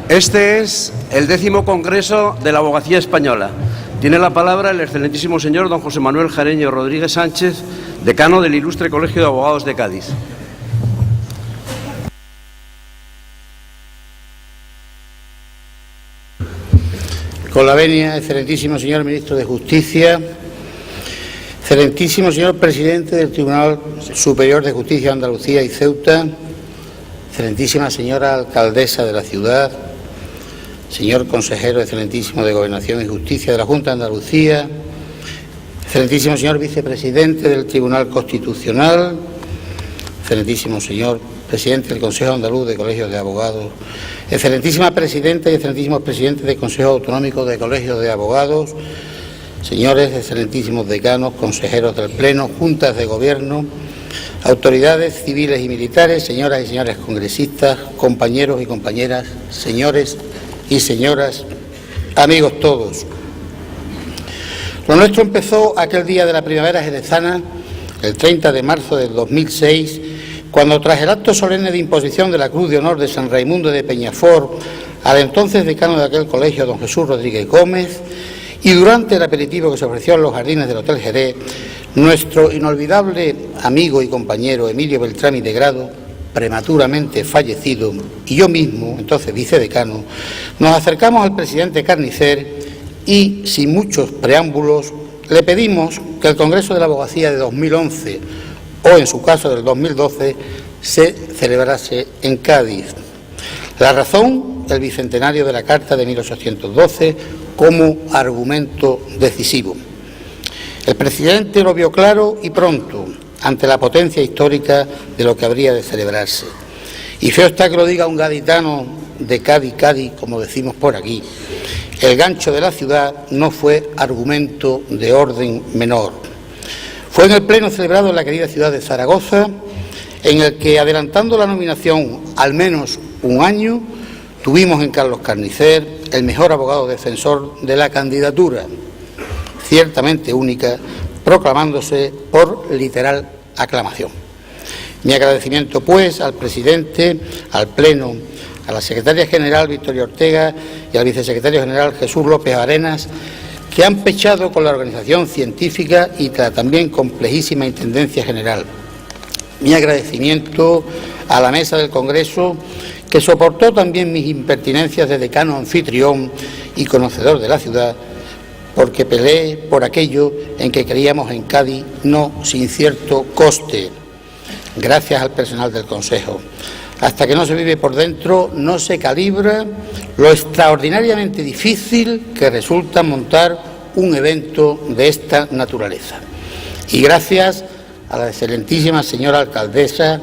Este es el 10º Congreso de la Abogacía Española. Tiene la palabra el excelentísimo señor don José Manuel Jareño Rodríguez Sánchez, decano del Ilustre Colegio de Abogados de Cádiz. Con la venia, excelentísimo señor ministro de Justicia, excelentísimo señor presidente del Tribunal Superior de Justicia de Andalucía y Ceuta, excelentísima señora alcaldesa de la ciudad, señor consejero excelentísimo de Gobernación y Justicia de la Junta de Andalucía, excelentísimo señor vicepresidente del Tribunal Constitucional, excelentísimo señor presidente del Consejo Andaluz de Colegios de Abogados, excelentísima presidenta y excelentísimos presidentes del Consejo Autonómico de Colegios de Abogados, señores excelentísimos decanos, consejeros del Pleno, juntas de Gobierno, autoridades civiles y militares, señoras y señores congresistas, compañeros y compañeras, señores y señoras, amigos todos. Lo nuestro empezó aquel día de la primavera jerezana, el 30 de marzo del 2006, cuando tras el acto solemne de imposición de la Cruz de Honor de San Raimundo de Peñafort al entonces decano de aquel colegio, don Jesús Rodríguez Gómez, y durante el aperitivo que se ofreció en los jardines del Hotel Jerez, nuestro inolvidable amigo y compañero Emilio Beltrami de Grado, prematuramente fallecido, y yo mismo, entonces vicedecano, nos acercamos al presidente Carnicer y, sin muchos preámbulos, le pedimos que el Congreso de la Abogacía de 2011, o en su caso del 2012, se celebrase en Cádiz. La razón, el bicentenario de la Carta de 1812 como argumento decisivo. El presidente lo vio claro y pronto, ante la potencia histórica de lo que habría de celebrarse. Y feo está que lo diga un gaditano de Cádiz, Cádiz, como decimos por aquí. El gancho de la ciudad no fue argumento de orden menor. Fue en el pleno celebrado en la querida ciudad de Zaragoza, en el que, adelantando la nominación al menos un año, tuvimos en Carlos Carnicer el mejor abogado defensor de la candidatura, ciertamente única, proclamándose por literal aclamación. Mi agradecimiento, pues, al presidente, al Pleno, a la secretaria general Victoria Ortega y al vicesecretario general Jesús López Arenas, que han pechado con la organización científica y la también complejísima Intendencia General. Mi agradecimiento a la mesa del Congreso, que soportó también mis impertinencias de decano anfitrión y conocedor de la ciudad, porque peleé por aquello en que creíamos en Cádiz, no sin cierto coste. Gracias al personal del Consejo. Hasta que no se vive por dentro, no se calibra lo extraordinariamente difícil que resulta montar un evento de esta naturaleza. Y gracias a la excelentísima señora alcaldesa,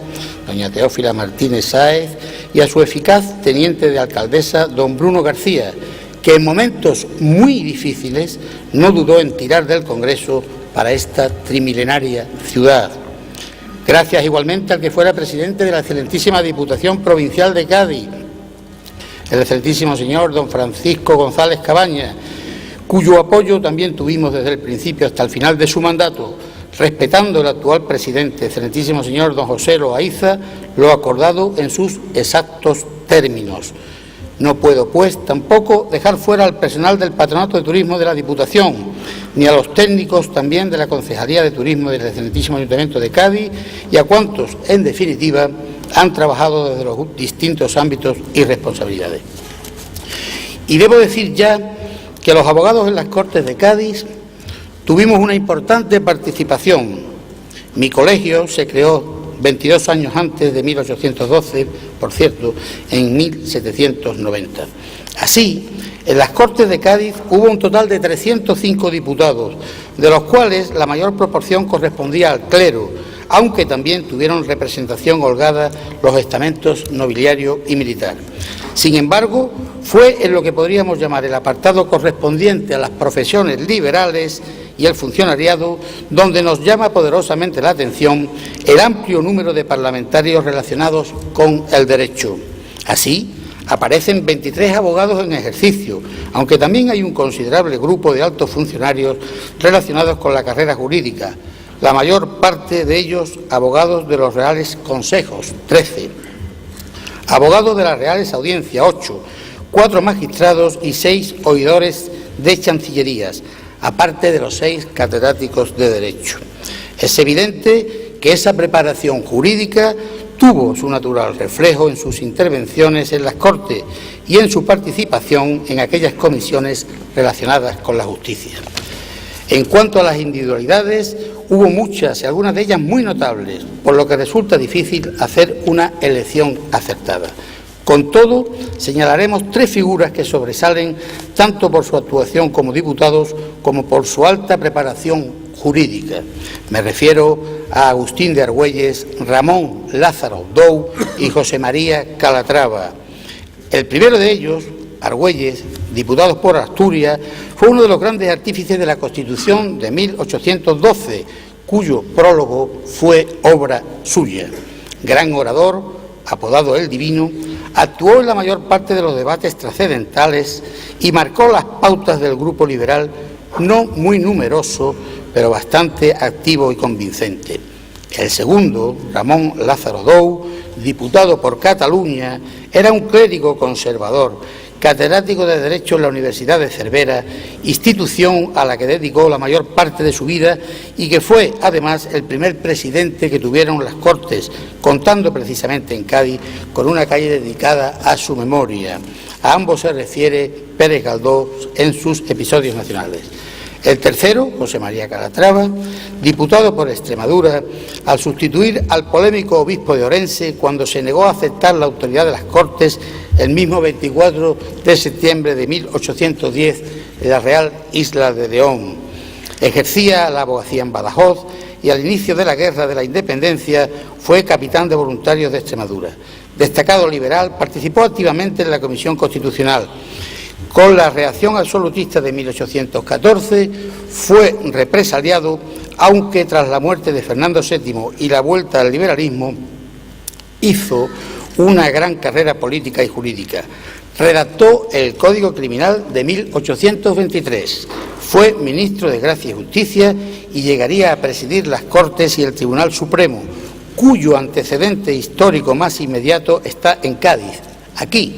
doña Teófila Martínez Sáez, y a su eficaz teniente de alcaldesa, don Bruno García, que en momentos muy difíciles no dudó en tirar del Congreso para esta trimilenaria ciudad. Gracias igualmente al que fuera presidente de la excelentísima Diputación Provincial de Cádiz, el excelentísimo señor don Francisco González Cabañas, cuyo apoyo también tuvimos desde el principio hasta el final de su mandato, respetando el actual presidente, excelentísimo señor don José Loaiza, lo acordado en sus exactos términos. No puedo, pues, tampoco dejar fuera al personal del Patronato de Turismo de la Diputación, ni a los técnicos también de la Concejalía de Turismo del excelentísimo Ayuntamiento de Cádiz y a cuantos, en definitiva, han trabajado desde los distintos ámbitos y responsabilidades. Y debo decir ya que los abogados en las Cortes de Cádiz tuvimos una importante participación. Mi colegio se creó 22 años antes de 1812, por cierto, en 1790. Así, en las Cortes de Cádiz hubo un total de 305 diputados, de los cuales la mayor proporción correspondía al clero, aunque también tuvieron representación holgada los estamentos nobiliario y militar. Sin embargo, fue en lo que podríamos llamar el apartado correspondiente a las profesiones liberales y el funcionariado donde nos llama poderosamente la atención el amplio número de parlamentarios relacionados con el derecho. Así, aparecen 23 abogados en ejercicio, aunque también hay un considerable grupo de altos funcionarios relacionados con la carrera jurídica, la mayor parte de ellos abogados de los Reales Consejos, 13, abogados de las Reales Audiencias, 8, 4 magistrados y 6 oidores de chancillerías, aparte de los 6 catedráticos de Derecho. Es evidente que esa preparación jurídica tuvo su natural reflejo en sus intervenciones en las Cortes y en su participación en aquellas comisiones relacionadas con la justicia. En cuanto a las individualidades, hubo muchas y algunas de ellas muy notables, por lo que resulta difícil hacer una elección acertada. Con todo, señalaremos 3 figuras que sobresalen tanto por su actuación como diputados como por su alta preparación jurídica. Me refiero a Agustín de Argüelles, Ramón Lázaro Dou y José María Calatrava. El primero de ellos, Argüelles, diputado por Asturias, fue uno de los grandes artífices de la Constitución de 1812, cuyo prólogo fue obra suya. Gran orador, apodado el Divino, actuó en la mayor parte de los debates trascendentales y marcó las pautas del grupo liberal, no muy numeroso, pero bastante activo y convincente. El segundo, Ramón Lázaro Dou, diputado por Cataluña, era un clérigo conservador, catedrático de Derecho en la Universidad de Cervera, institución a la que dedicó la mayor parte de su vida y que fue, además, el primer presidente que tuvieron las Cortes, contando precisamente en Cádiz con una calle dedicada a su memoria. A ambos se refiere Pérez Galdós en sus episodios nacionales. El tercero, José María Calatrava, diputado por Extremadura, al sustituir al polémico obispo de Orense cuando se negó a aceptar la autoridad de las Cortes el mismo 24 de septiembre de 1810 en la Real Isla de León. Ejercía la abogacía en Badajoz y al inicio de la Guerra de la Independencia fue capitán de voluntarios de Extremadura. Destacado liberal, participó activamente en la Comisión Constitucional. Con la reacción absolutista de 1814 fue represaliado, aunque tras la muerte de Fernando VII y la vuelta al liberalismo hizo una gran carrera política y jurídica. Redactó el Código Criminal de 1823, fue ministro de Gracia y Justicia y llegaría a presidir las Cortes y el Tribunal Supremo, cuyo antecedente histórico más inmediato está en Cádiz, aquí,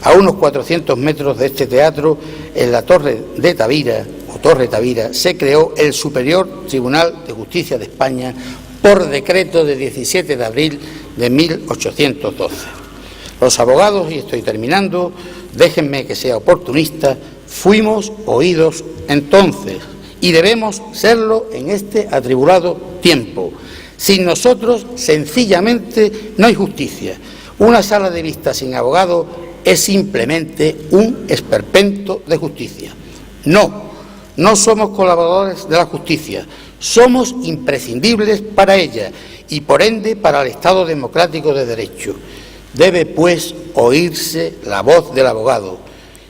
a unos 400 metros de este teatro, en la Torre de Tavira, o Torre Tavira, se creó el Superior Tribunal de Justicia de España por decreto de 17 de abril de 1812. Los abogados, y estoy terminando, déjenme que sea oportunista, fuimos oídos entonces y debemos serlo en este atribulado tiempo. Sin nosotros, sencillamente, no hay justicia. Una sala de vista sin abogado es simplemente un esperpento de justicia. No somos colaboradores de la justicia, somos imprescindibles para ella y por ende para el Estado democrático de derecho. Debe, pues, oírse la voz del abogado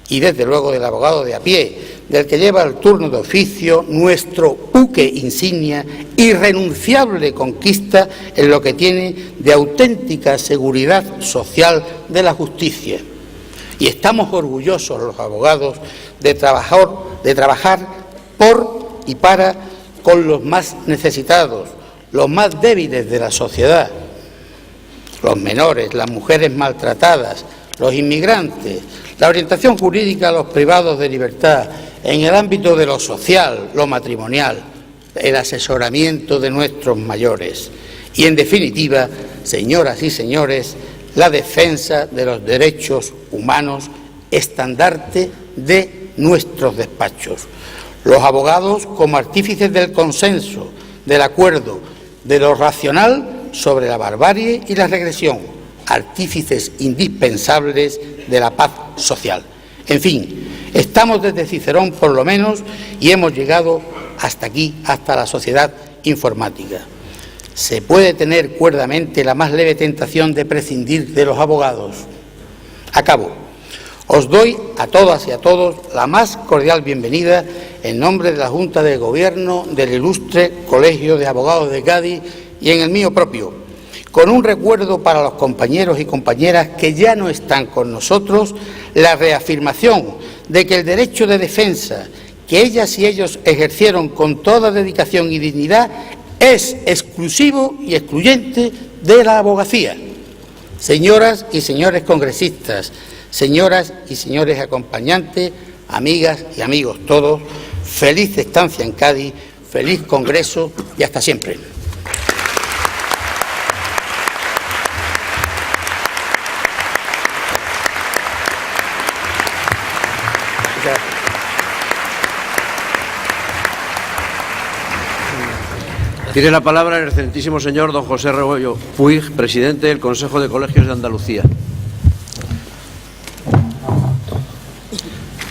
y, desde luego, del abogado de a pie, del que lleva el turno de oficio, nuestro buque insignia, irrenunciable conquista en lo que tiene de auténtica seguridad social de la justicia. Y estamos orgullosos los abogados de trabajar por y para con los más necesitados, los más débiles de la sociedad, los menores, las mujeres maltratadas, los inmigrantes, la orientación jurídica a los privados de libertad, en el ámbito de lo social, lo matrimonial, el asesoramiento de nuestros mayores y, en definitiva, señoras y señores, la defensa de los derechos humanos, estandarte de nuestros despachos. Los abogados como artífices del consenso, del acuerdo, de lo racional sobre la barbarie y la regresión, artífices indispensables de la paz social. En fin, estamos desde Cicerón por lo menos y hemos llegado hasta aquí, hasta la sociedad informática. Se puede tener cuerdamente la más leve tentación de prescindir de los abogados. Acabo. Os doy a todas y a todos la más cordial bienvenida en nombre de la Junta de Gobierno del Ilustre Colegio de Abogados de Cádiz y en el mío propio, con un recuerdo para los compañeros y compañeras que ya no están con nosotros, la reafirmación de que el derecho de defensa que ellas y ellos ejercieron con toda dedicación y dignidad es exclusivo y excluyente de la abogacía. Señoras y señores congresistas, Señoras y señores acompañantes, amigas y amigos todos, feliz estancia en Cádiz, feliz congreso y hasta siempre. Tiene la palabra el excelentísimo señor don José Rebollo Puig, presidente del Consejo de Colegios de Andalucía.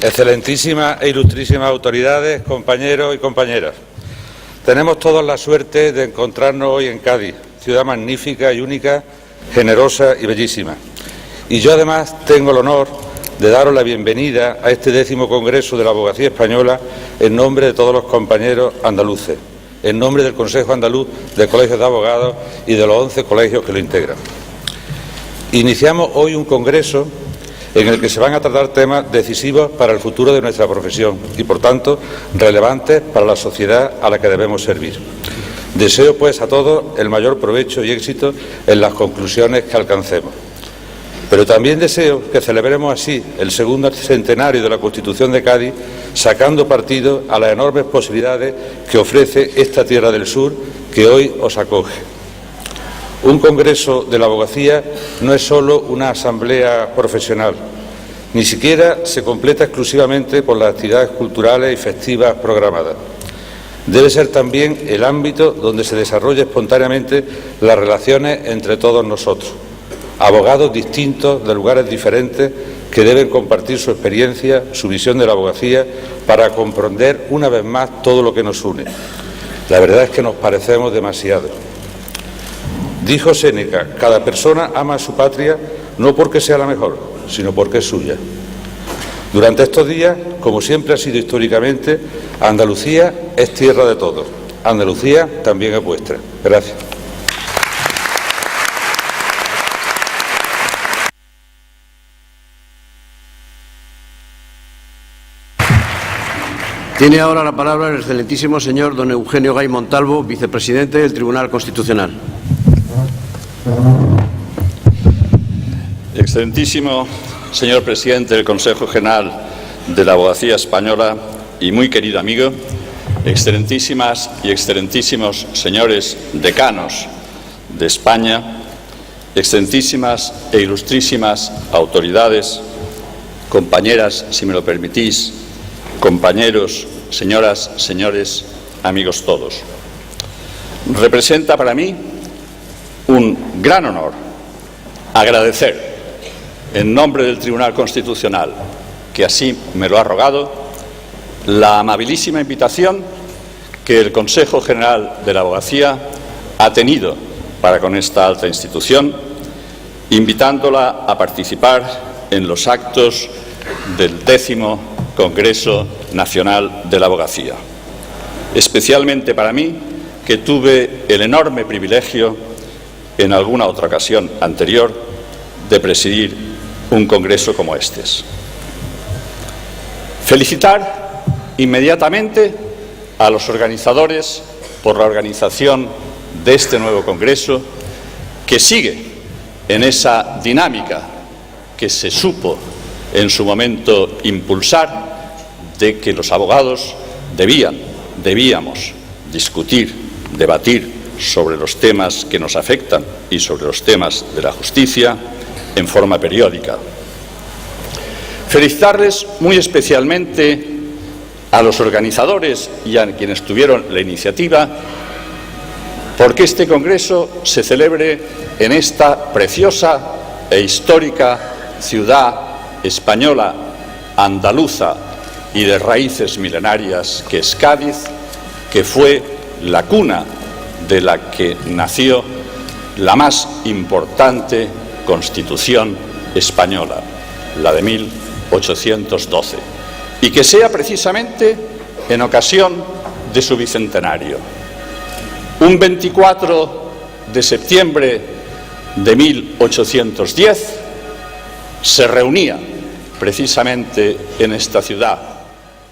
Excelentísimas e ilustrísimas autoridades, compañeros y compañeras. Tenemos todos la suerte de encontrarnos hoy en Cádiz, ciudad magnífica y única, generosa y bellísima. Y yo además tengo el honor de daros la bienvenida a este 10º Congreso de la Abogacía Española en nombre de todos los compañeros andaluces, en nombre del Consejo Andaluz de Colegios de Abogados y de los 11 colegios que lo integran. Iniciamos hoy un congreso en el que se van a tratar temas decisivos para el futuro de nuestra profesión y, por tanto, relevantes para la sociedad a la que debemos servir. Deseo, pues, a todos el mayor provecho y éxito en las conclusiones que alcancemos. Pero también deseo que celebremos así el segundo centenario de la Constitución de Cádiz, sacando partido a las enormes posibilidades que ofrece esta tierra del sur que hoy os acoge. Un congreso de la abogacía no es solo una asamblea profesional, ni siquiera se completa exclusivamente por las actividades culturales y festivas programadas. Debe ser también el ámbito donde se desarrolle espontáneamente las relaciones entre todos nosotros, abogados distintos de lugares diferentes que deben compartir su experiencia, su visión de la abogacía, para comprender una vez más todo lo que nos une. La verdad es que nos parecemos demasiado. Dijo Séneca, cada persona ama a su patria no porque sea la mejor, sino porque es suya. Durante estos días, como siempre ha sido históricamente, Andalucía es tierra de todos. Andalucía también es vuestra. Gracias. Tiene ahora la palabra el excelentísimo señor don Eugenio Gay Montalvo, vicepresidente del Tribunal Constitucional. Excelentísimo señor presidente del Consejo General de la Abogacía Española y muy querido amigo, excelentísimas y excelentísimos señores decanos de España, excelentísimas e ilustrísimas autoridades, compañeras, si me lo permitís, compañeros, señoras, señores, amigos todos. Representa para mí un gran honor agradecer en nombre del Tribunal Constitucional, que así me lo ha rogado, la amabilísima invitación que el Consejo General de la Abogacía ha tenido para con esta alta institución, invitándola a participar en los actos del 10º Congreso Nacional de la Abogacía. Especialmente para mí, que tuve el enorme privilegio, en alguna otra ocasión anterior, de presidir un congreso como este. Felicitar inmediatamente a los organizadores por la organización de este nuevo congreso, que sigue en esa dinámica que se supo en su momento impulsar, de que los abogados debíamos discutir, debatir sobre los temas que nos afectan y sobre los temas de la justicia en forma periódica. Felicitarles muy especialmente a los organizadores y a quienes tuvieron la iniciativa, porque este congreso se celebre en esta preciosa e histórica ciudad española, andaluza y de raíces milenarias que es Cádiz, que fue la cuna de la que nació la más importante Constitución española, la de 1812, y que sea precisamente en ocasión de su bicentenario. Un 24 de septiembre de 1810 se reunía precisamente en esta ciudad,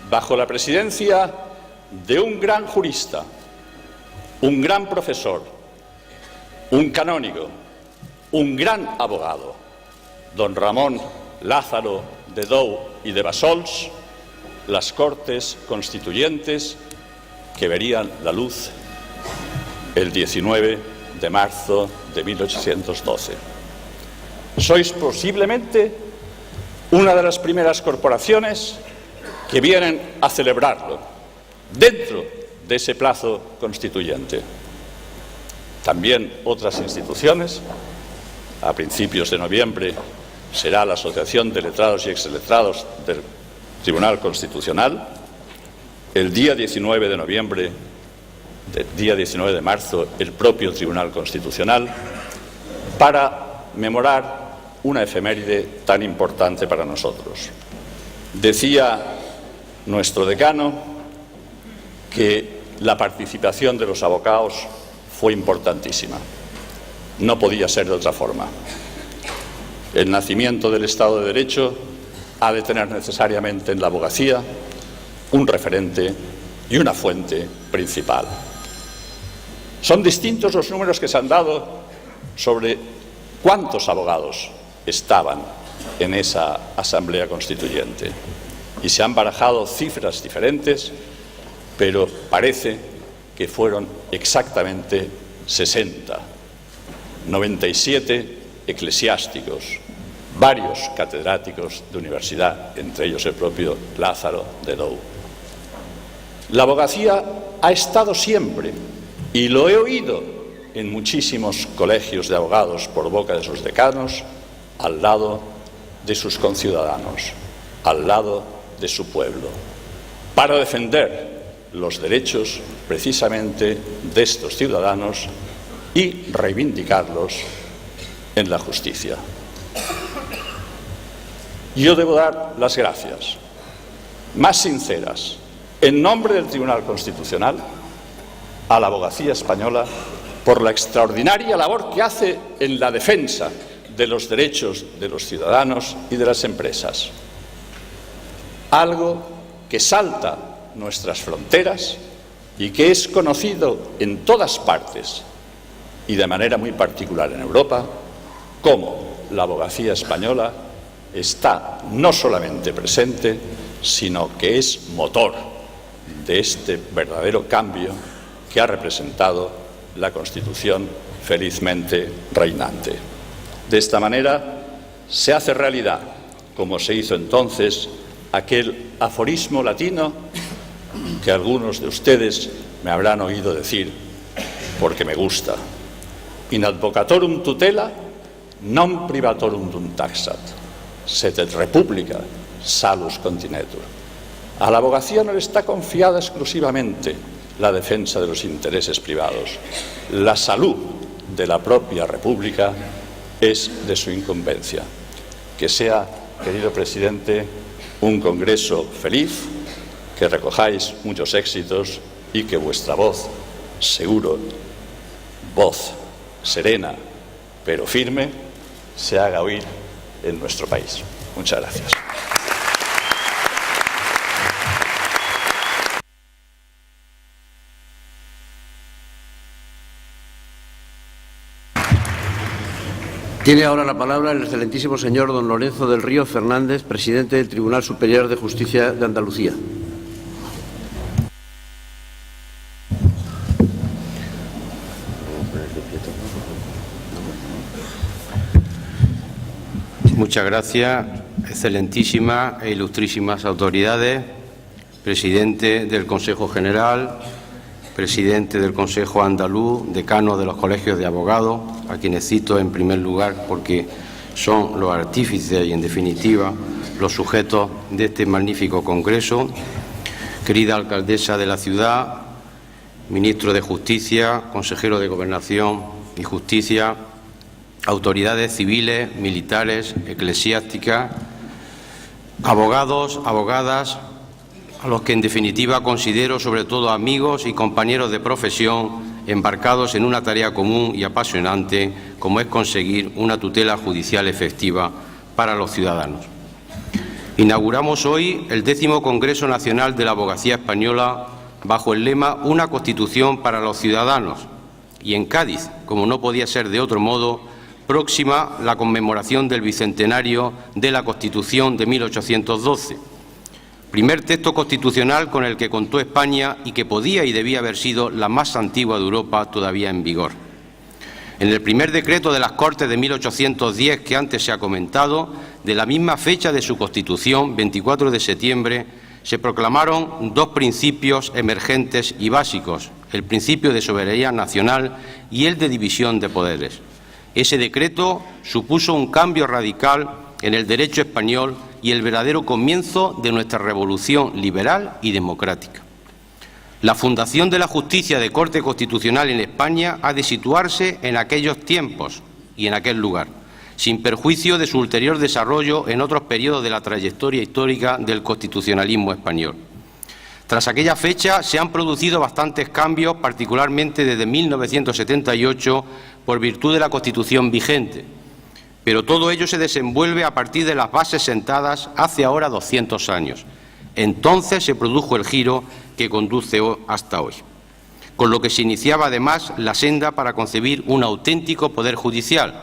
bajo la presidencia de un gran jurista, un gran profesor, un canónigo, un gran abogado, don Ramón Lázaro de Dou y de Bassols, las Cortes Constituyentes que verían la luz el 19 de marzo de 1812. Sois posiblemente una de las primeras corporaciones que vienen a celebrarlo dentro de ese plazo constituyente. También otras instituciones, a principios de noviembre, será la Asociación de Letrados y Exletrados del Tribunal Constitucional. El día 19 de noviembre, día 19 de marzo, el propio Tribunal Constitucional, para memorar una efeméride tan importante para nosotros. Decía nuestro decano que la participación de los abogados fue importantísima. No podía ser de otra forma. El nacimiento del Estado de Derecho ha de tener necesariamente en la abogacía un referente y una fuente principal. Son distintos los números que se han dado sobre cuántos abogados estaban en esa Asamblea Constituyente. Y se han barajado cifras diferentes, pero parece que fueron exactamente 60. 97 eclesiásticos, varios catedráticos de universidad, entre ellos el propio Lázaro de Dou. La abogacía ha estado siempre, y lo he oído en muchísimos colegios de abogados por boca de sus decanos, al lado de sus conciudadanos, al lado de su pueblo, para defender los derechos precisamente de estos ciudadanos y reivindicarlos en la justicia. Yo debo dar las gracias más sinceras, en nombre del Tribunal Constitucional, a la abogacía española por la extraordinaria labor que hace en la defensa de los derechos de los ciudadanos y de las empresas. Algo que salta nuestras fronteras y que es conocido en todas partes y de manera muy particular en Europa, como la abogacía española está no solamente presente, sino que es motor de este verdadero cambio que ha representado la Constitución felizmente reinante. De esta manera se hace realidad, como se hizo entonces, aquel aforismo latino que algunos de ustedes me habrán oído decir porque me gusta: in advocatorum tutela non privatorum dum taxat, sed et republica salus continetur. A la abogacía no le está confiada exclusivamente la defensa de los intereses privados. La salud de la propia República es de su incumbencia. Que sea, querido presidente, un congreso feliz, que recojáis muchos éxitos y que vuestra voz, seguro, voz serena pero firme, se haga oír en nuestro país. Muchas gracias. Tiene ahora la palabra el excelentísimo señor don Lorenzo del Río Fernández, presidente del Tribunal Superior de Justicia de Andalucía. Muchas gracias, excelentísimas e ilustrísimas autoridades, presidente del Consejo General, presidente del Consejo Andaluz, decano de los colegios de abogados, a quienes cito en primer lugar porque son los artífices y, en definitiva, los sujetos de este magnífico congreso, querida alcaldesa de la ciudad, ministro de Justicia, consejero de Gobernación y Justicia, autoridades civiles, militares, eclesiásticas, abogados, abogadas, a los que en definitiva considero sobre todo amigos y compañeros de profesión embarcados en una tarea común y apasionante como es conseguir una tutela judicial efectiva para los ciudadanos. Inauguramos hoy el 10º Congreso Nacional de la Abogacía Española bajo el lema «Una Constitución para los ciudadanos» y en Cádiz, como no podía ser de otro modo, próxima la conmemoración del bicentenario de la Constitución de 1812, primer texto constitucional con el que contó España y que podía y debía haber sido la más antigua de Europa todavía en vigor. En el primer decreto de las Cortes de 1810 que antes se ha comentado, de la misma fecha de su constitución, 24 de septiembre, se proclamaron dos principios emergentes y básicos, el principio de soberanía nacional y el de división de poderes. Ese decreto supuso un cambio radical en el derecho español y el verdadero comienzo de nuestra revolución liberal y democrática. La fundación de la justicia de corte constitucional en España ha de situarse en aquellos tiempos y en aquel lugar, sin perjuicio de su ulterior desarrollo en otros periodos de la trayectoria histórica del constitucionalismo español. Tras aquella fecha se han producido bastantes cambios, particularmente desde 1978, por virtud de la Constitución vigente, pero todo ello se desenvuelve a partir de las bases sentadas hace ahora 200 años. Entonces se produjo el giro que conduce hasta hoy, con lo que se iniciaba además la senda para concebir un auténtico poder judicial,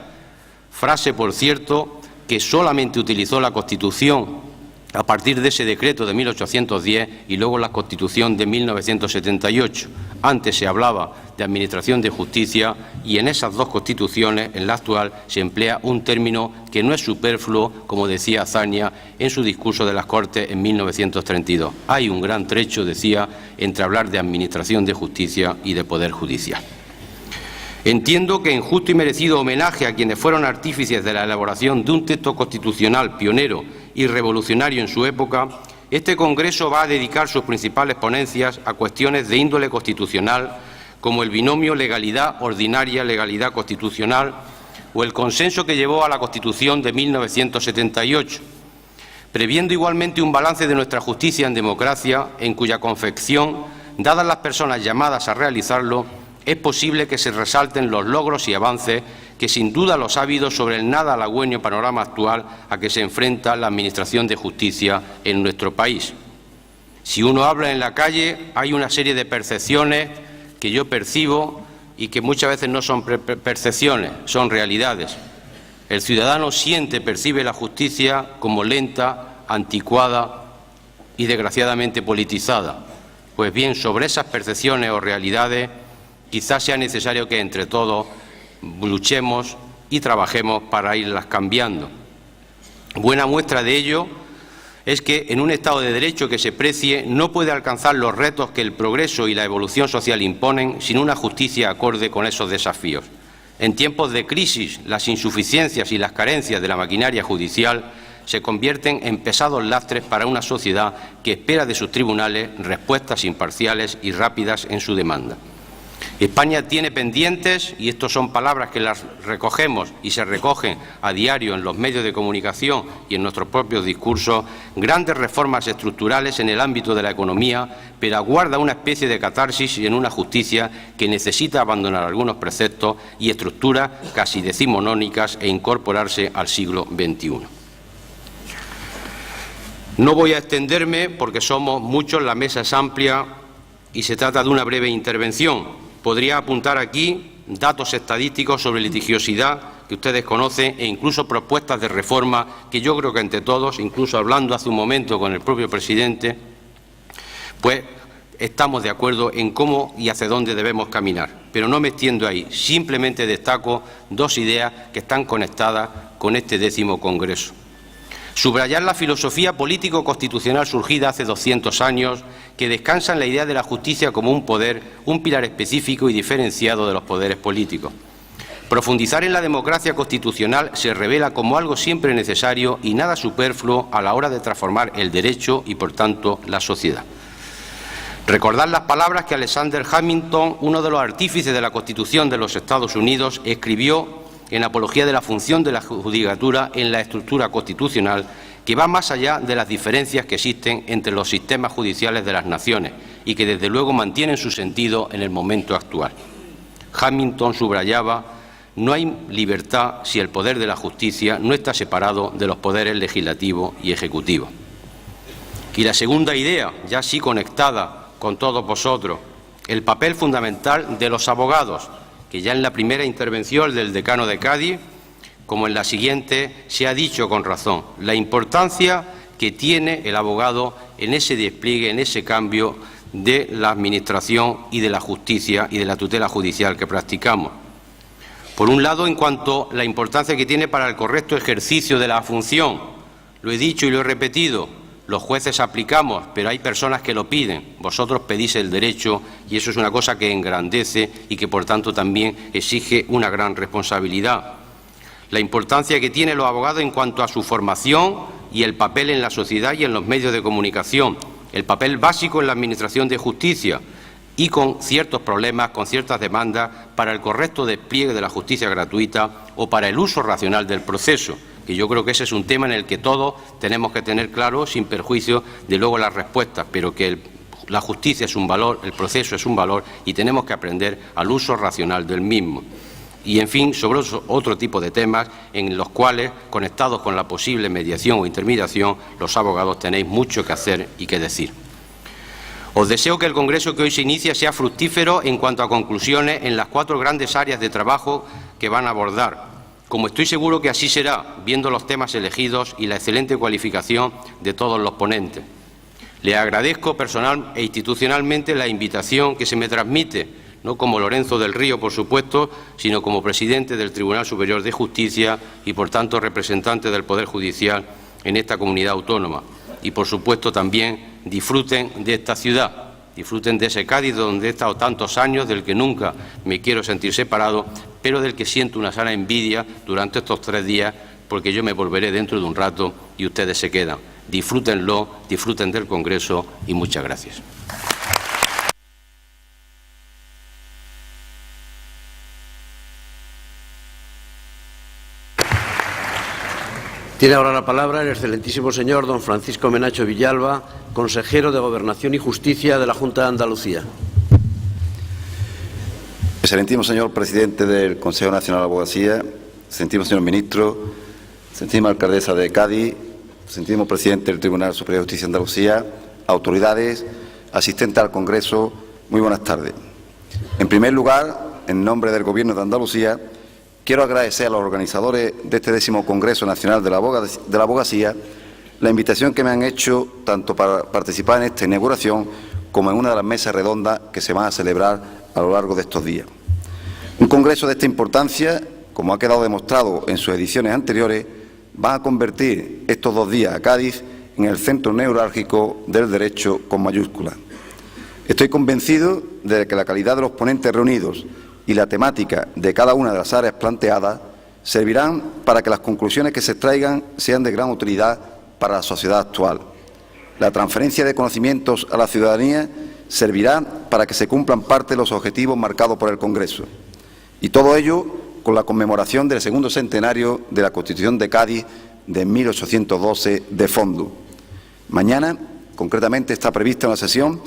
frase, por cierto, que solamente utilizó la Constitución a partir de ese decreto de 1810 y luego la Constitución de 1978. Antes se hablaba de Administración de Justicia y en esas dos constituciones, en la actual, se emplea un término que no es superfluo, como decía Azaña en su discurso de las Cortes en 1932. Hay un gran trecho, decía, entre hablar de Administración de Justicia y de Poder Judicial. Entiendo que en justo y merecido homenaje a quienes fueron artífices de la elaboración de un texto constitucional pionero y revolucionario en su época, este Congreso va a dedicar sus principales ponencias a cuestiones de índole constitucional, como el binomio legalidad ordinaria, legalidad constitucional, o el consenso que llevó a la Constitución de 1978, previendo igualmente un balance de nuestra justicia en democracia, en cuya confección, dadas las personas llamadas a realizarlo, es posible que se resalten los logros y avances que sin duda los ha habido sobre el nada halagüeño panorama actual a que se enfrenta la Administración de Justicia en nuestro país. Si uno habla en la calle, hay una serie de percepciones que yo percibo y que muchas veces no son percepciones, son realidades. El ciudadano siente, percibe la justicia como lenta, anticuada y desgraciadamente politizada. Pues bien, sobre esas percepciones o realidades, quizás sea necesario que entre todos luchemos y trabajemos para irlas cambiando. Buena muestra de ello es que en un Estado de Derecho que se precie no puede alcanzar los retos que el progreso y la evolución social imponen sin una justicia acorde con esos desafíos. En tiempos de crisis, las insuficiencias y las carencias de la maquinaria judicial se convierten en pesados lastres para una sociedad que espera de sus tribunales respuestas imparciales y rápidas en su demanda. España tiene pendientes, y estas son palabras que las recogemos y se recogen a diario en los medios de comunicación y en nuestros propios discursos, grandes reformas estructurales en el ámbito de la economía, pero aguarda una especie de catarsis en una justicia que necesita abandonar algunos preceptos y estructuras casi decimonónicas e incorporarse al siglo XXI. No voy a extenderme porque somos muchos, la mesa es amplia y se trata de una breve intervención. Podría apuntar aquí datos estadísticos sobre litigiosidad que ustedes conocen e incluso propuestas de reforma que yo creo que entre todos, incluso hablando hace un momento con el propio presidente, pues estamos de acuerdo en cómo y hacia dónde debemos caminar. Pero no me extiendo ahí, simplemente destaco dos ideas que están conectadas con este 10º Congreso. Subrayar la filosofía político-constitucional surgida hace 200 años, que descansa en la idea de la justicia como un poder, un pilar específico y diferenciado de los poderes políticos. Profundizar en la democracia constitucional se revela como algo siempre necesario y nada superfluo a la hora de transformar el derecho y, por tanto, la sociedad. Recordar las palabras que Alexander Hamilton, uno de los artífices de la Constitución de los Estados Unidos, escribió en apología de la función de la judicatura en la estructura constitucional, que va más allá de las diferencias que existen entre los sistemas judiciales de las naciones y que desde luego mantienen su sentido en el momento actual. Hamilton subrayaba: no hay libertad si el poder de la justicia no está separado de los poderes legislativo y ejecutivo. Y la segunda idea, ya sí conectada con todos vosotros, el papel fundamental de los abogados, que ya en la primera intervención del decano de Cádiz como en la siguiente, se ha dicho con razón la importancia que tiene el abogado en ese despliegue, en ese cambio de la Administración y de la justicia y de la tutela judicial que practicamos. Por un lado, en cuanto a la importancia que tiene para el correcto ejercicio de la función, lo he dicho y lo he repetido, los jueces aplicamos, pero hay personas que lo piden. Vosotros pedís el derecho y eso es una cosa que engrandece y que, por tanto, también exige una gran responsabilidad. La importancia que tienen los abogados en cuanto a su formación y el papel en la sociedad y en los medios de comunicación, el papel básico en la Administración de Justicia y con ciertos problemas, con ciertas demandas para el correcto despliegue de la justicia gratuita o para el uso racional del proceso, que yo creo que ese es un tema en el que todos tenemos que tener claro, sin perjuicio de luego las respuestas, pero que la justicia es un valor, el proceso es un valor y tenemos que aprender al uso racional del mismo. Y, en fin, sobre otro tipo de temas en los cuales, conectados con la posible mediación o intermediación, los abogados tenéis mucho que hacer y que decir. Os deseo que el Congreso que hoy se inicia sea fructífero en cuanto a conclusiones en las 4 grandes áreas de trabajo que van a abordar, como estoy seguro que así será, viendo los temas elegidos y la excelente cualificación de todos los ponentes. Le agradezco personal e institucionalmente la invitación que se me transmite, no como Lorenzo del Río, por supuesto, sino como presidente del Tribunal Superior de Justicia y, por tanto, representante del Poder Judicial en esta comunidad autónoma. Y, por supuesto, también disfruten de esta ciudad, disfruten de ese Cádiz donde he estado tantos años, del que nunca me quiero sentir separado, pero del que siento una sana envidia durante estos 3 días, porque yo me volveré dentro de un rato y ustedes se quedan. Disfrútenlo, disfruten del Congreso y muchas gracias. Tiene ahora la palabra el excelentísimo señor don Francisco Menacho Villalba, consejero de Gobernación y Justicia de la Junta de Andalucía. Excelentísimo señor presidente del Consejo Nacional de Abogacía, excelentísimo señor ministro, excelentísima alcaldesa de Cádiz, excelentísimo presidente del Tribunal Superior de Justicia de Andalucía, autoridades, asistentes al Congreso, muy buenas tardes. En primer lugar, en nombre del Gobierno de Andalucía, quiero agradecer a los organizadores de este 10º Congreso Nacional de la Abogacía la invitación que me han hecho tanto para participar en esta inauguración como en una de las mesas redondas que se van a celebrar a lo largo de estos días. Un congreso de esta importancia, como ha quedado demostrado en sus ediciones anteriores, va a convertir estos 2 días a Cádiz en el centro neurálgico del derecho con mayúsculas. Estoy convencido de que la calidad de los ponentes reunidos y la temática de cada una de las áreas planteadas servirán para que las conclusiones que se extraigan sean de gran utilidad para la sociedad actual. La transferencia de conocimientos a la ciudadanía servirá para que se cumplan parte de los objetivos marcados por el Congreso. Y todo ello con la conmemoración del 2º centenario de la Constitución de Cádiz de 1812 de fondo. Mañana, concretamente, está prevista una sesión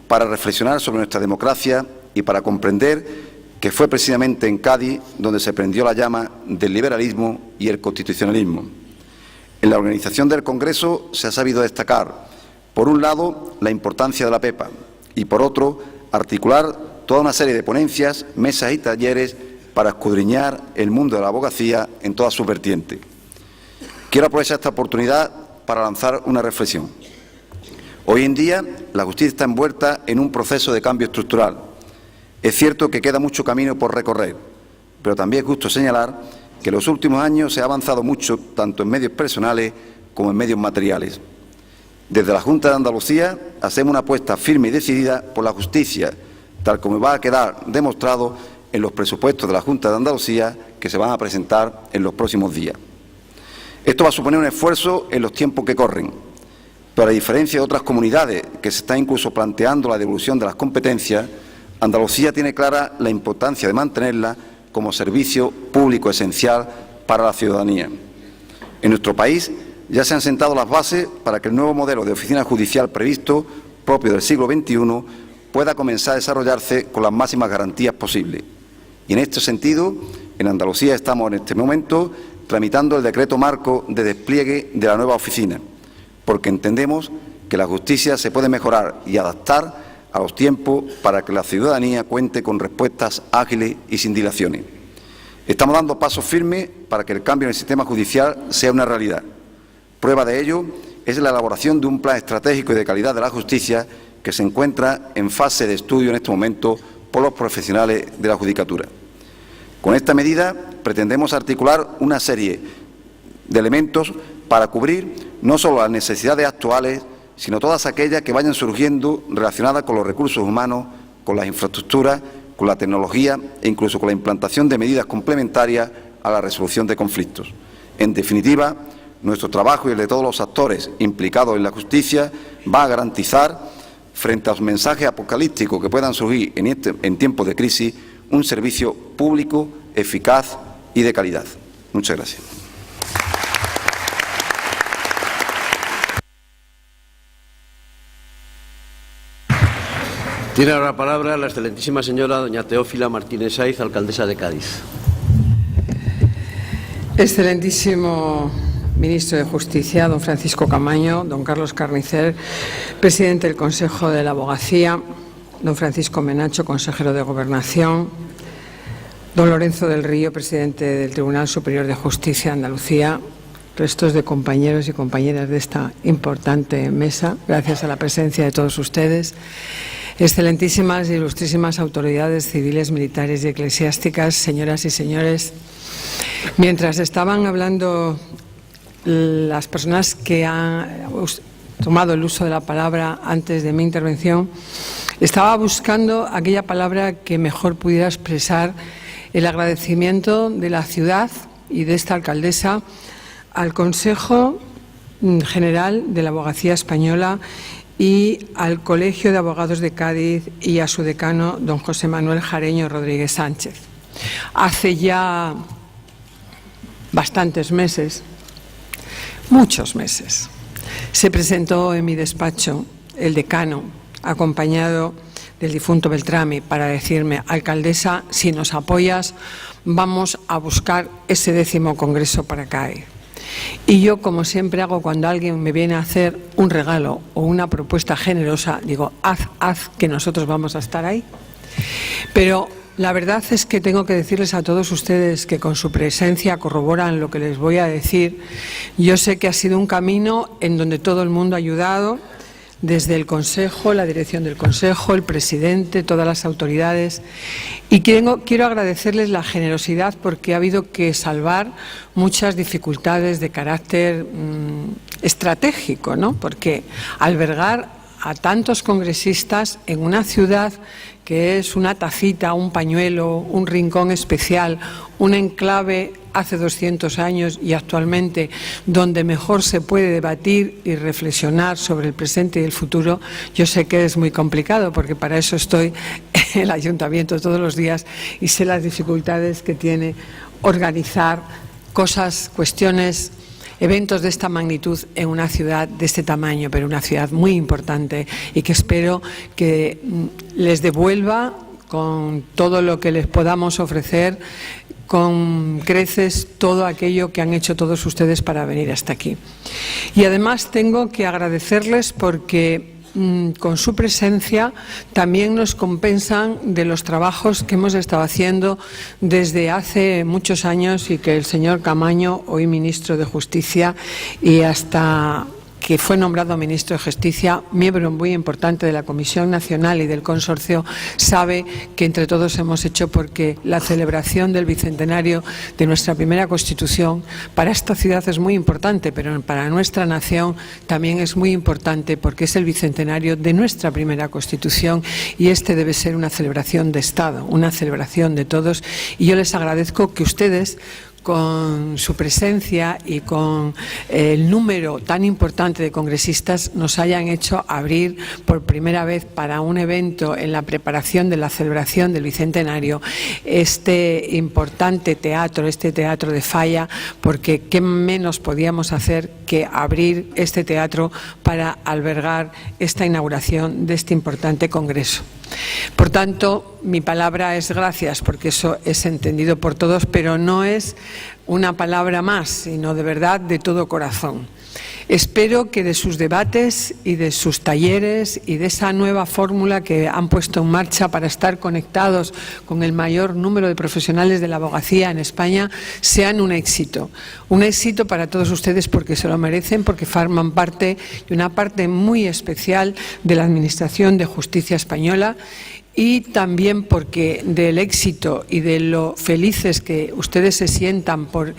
para reflexionar sobre nuestra democracia y para comprender que fue precisamente en Cádiz donde se prendió la llama del liberalismo y el constitucionalismo. En la organización del Congreso se ha sabido destacar, por un lado, la importancia de la PEPA y, por otro, articular toda una serie de ponencias, mesas y talleres para escudriñar el mundo de la abogacía en todas sus vertientes. Quiero aprovechar esta oportunidad para lanzar una reflexión. Hoy en día, la justicia está envuelta en un proceso de cambio estructural. Es cierto que queda mucho camino por recorrer, pero también es justo señalar que en los últimos años se ha avanzado mucho, tanto en medios personales como en medios materiales. Desde la Junta de Andalucía hacemos una apuesta firme y decidida por la justicia, tal como va a quedar demostrado en los presupuestos de la Junta de Andalucía que se van a presentar en los próximos días. Esto va a suponer un esfuerzo en los tiempos que corren, pero a diferencia de otras comunidades que se está incluso planteando la devolución de las competencias, Andalucía tiene clara la importancia de mantenerla como servicio público esencial para la ciudadanía. En nuestro país ya se han sentado las bases para que el nuevo modelo de oficina judicial previsto, propio del siglo XXI, pueda comenzar a desarrollarse con las máximas garantías posibles. Y en este sentido, en Andalucía estamos en este momento tramitando el decreto marco de despliegue de la nueva oficina, porque entendemos que la justicia se puede mejorar y adaptar a los tiempos para que la ciudadanía cuente con respuestas ágiles y sin dilaciones. Estamos dando pasos firmes para que el cambio en el sistema judicial sea una realidad. Prueba de ello es la elaboración de un plan estratégico y de calidad de la justicia que se encuentra en fase de estudio en este momento por los profesionales de la Judicatura. Con esta medida pretendemos articular una serie de elementos para cubrir no solo las necesidades actuales, sino todas aquellas que vayan surgiendo relacionadas con los recursos humanos, con las infraestructuras, con la tecnología e incluso con la implantación de medidas complementarias a la resolución de conflictos. En definitiva, nuestro trabajo y el de todos los actores implicados en la justicia va a garantizar, frente a los mensajes apocalípticos que puedan surgir en tiempos de crisis, un servicio público, eficaz y de calidad. Muchas gracias. Tiene ahora la palabra la excelentísima señora doña Teófila Martínez Saiz, alcaldesa de Cádiz. Excelentísimo ministro de Justicia, don Francisco Camaño, don Carlos Carnicer, presidente del Consejo de la Abogacía, don Francisco Menacho, consejero de Gobernación, don Lorenzo del Río, presidente del Tribunal Superior de Justicia de Andalucía, restos de compañeros y compañeras de esta importante mesa, gracias a la presencia de todos ustedes, excelentísimas e ilustrísimas autoridades civiles, militares y eclesiásticas, señoras y señores. Mientras estaban hablando las personas que han tomado el uso de la palabra antes de mi intervención, estaba buscando aquella palabra que mejor pudiera expresar el agradecimiento de la ciudad y de esta alcaldesa al Consejo General de la Abogacía Española y al Colegio de Abogados de Cádiz y a su decano, don José Manuel Jareño Rodríguez Sánchez. Hace ya bastantes meses, muchos meses, se presentó en mi despacho el decano, acompañado del difunto Beltrami, para decirme: alcaldesa, si nos apoyas, vamos a buscar ese 10º congreso para Cádiz. Y yo, como siempre hago cuando alguien me viene a hacer un regalo o una propuesta generosa, digo: haz, que nosotros vamos a estar ahí. Pero la verdad es que tengo que decirles a todos ustedes que con su presencia corroboran lo que les voy a decir. Yo sé que ha sido un camino en donde todo el mundo ha ayudado, desde el Consejo, la dirección del Consejo, el presidente, todas las autoridades. Y quiero agradecerles la generosidad, porque ha habido que salvar muchas dificultades de carácter estratégico, ¿no? Porque albergar a tantos congresistas en una ciudad que es una tacita, un pañuelo, un rincón especial, un enclave hace 200 años y actualmente donde mejor se puede debatir y reflexionar sobre el presente y el futuro, yo sé que es muy complicado, porque para eso estoy en el ayuntamiento todos los días y sé las dificultades que tiene organizar cosas, cuestiones, eventos de esta magnitud en una ciudad de este tamaño, pero una ciudad muy importante, y que espero que les devuelva con todo lo que les podamos ofrecer, con creces, todo aquello que han hecho todos ustedes para venir hasta aquí. Y además tengo que agradecerles porque con su presencia también nos compensan de los trabajos que hemos estado haciendo desde hace muchos años, y que el señor Camaño, hoy ministro de Justicia, y hasta que fue nombrado ministro de Justicia, miembro muy importante de la Comisión Nacional y del Consorcio, sabe que entre todos hemos hecho, porque la celebración del bicentenario de nuestra primera Constitución para esta ciudad es muy importante, pero para nuestra nación también es muy importante, porque es el bicentenario de nuestra primera Constitución, y este debe ser una celebración de Estado, una celebración de todos. Y yo les agradezco que ustedes, con su presencia y con el número tan importante de congresistas, nos hayan hecho abrir por primera vez para un evento en la preparación de la celebración del Bicentenario este importante teatro, este Teatro de Falla, porque qué menos podíamos hacer que abrir este teatro para albergar esta inauguración de este importante congreso. Por tanto, mi palabra es gracias, porque eso es entendido por todos, pero no es una palabra más, sino de verdad de todo corazón. Espero que de sus debates y de sus talleres y de esa nueva fórmula que han puesto en marcha para estar conectados con el mayor número de profesionales de la abogacía en España sean un éxito para todos ustedes, porque se lo merecen, porque forman parte y una parte muy especial de la Administración de Justicia española, y también porque del éxito y de lo felices que ustedes se sientan por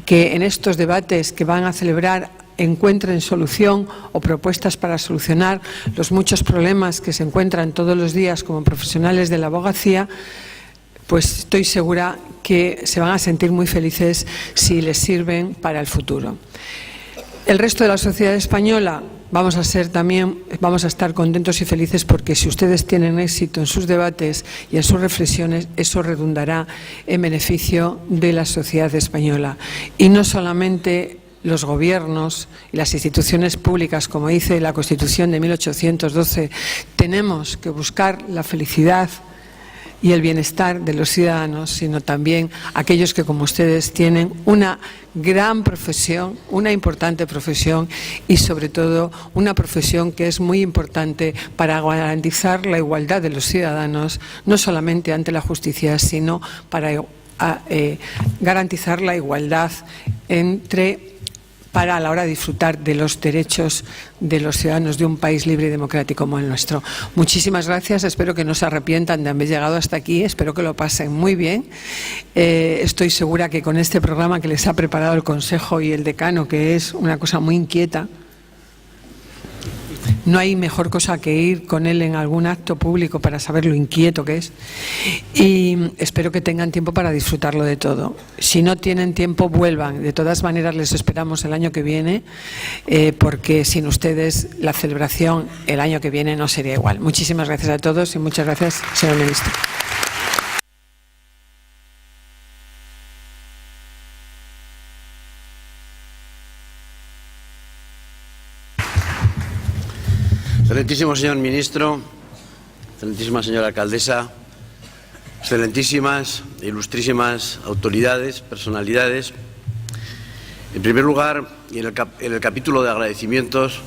que en estos debates que van a celebrar encuentren solución o propuestas para solucionar los muchos problemas que se encuentran todos los días como profesionales de la abogacía, pues estoy segura que se van a sentir muy felices si les sirven para el futuro. El resto de la sociedad española vamos a estar contentos y felices, porque si ustedes tienen éxito en sus debates y en sus reflexiones, eso redundará en beneficio de la sociedad española. Y no solamente los gobiernos y las instituciones públicas, como dice la Constitución de 1812, tenemos que buscar la felicidad y el bienestar de los ciudadanos, sino también aquellos que, como ustedes, tienen una gran profesión, una importante profesión, y sobre todo una profesión que es muy importante para garantizar la igualdad de los ciudadanos, no solamente ante la justicia, sino para garantizar la igualdad para a la hora de disfrutar de los derechos de los ciudadanos de un país libre y democrático como el nuestro. Muchísimas gracias, espero que no se arrepientan de haber llegado hasta aquí, espero que lo pasen muy bien. Estoy segura que con este programa que les ha preparado el Consejo y el decano, que es una cosa muy inquieta, no hay mejor cosa que ir con él en algún acto público para saber lo inquieto que es, y espero que tengan tiempo para disfrutarlo de todo. Si no tienen tiempo, vuelvan. De todas maneras, les esperamos el año que viene, porque sin ustedes la celebración el año que viene no sería igual. Muchísimas gracias a todos y muchas gracias, señor ministro. Excelentísimo señor ministro, excelentísima señora alcaldesa, excelentísimas e ilustrísimas autoridades, personalidades. En primer lugar, y en el capítulo de agradecimientos,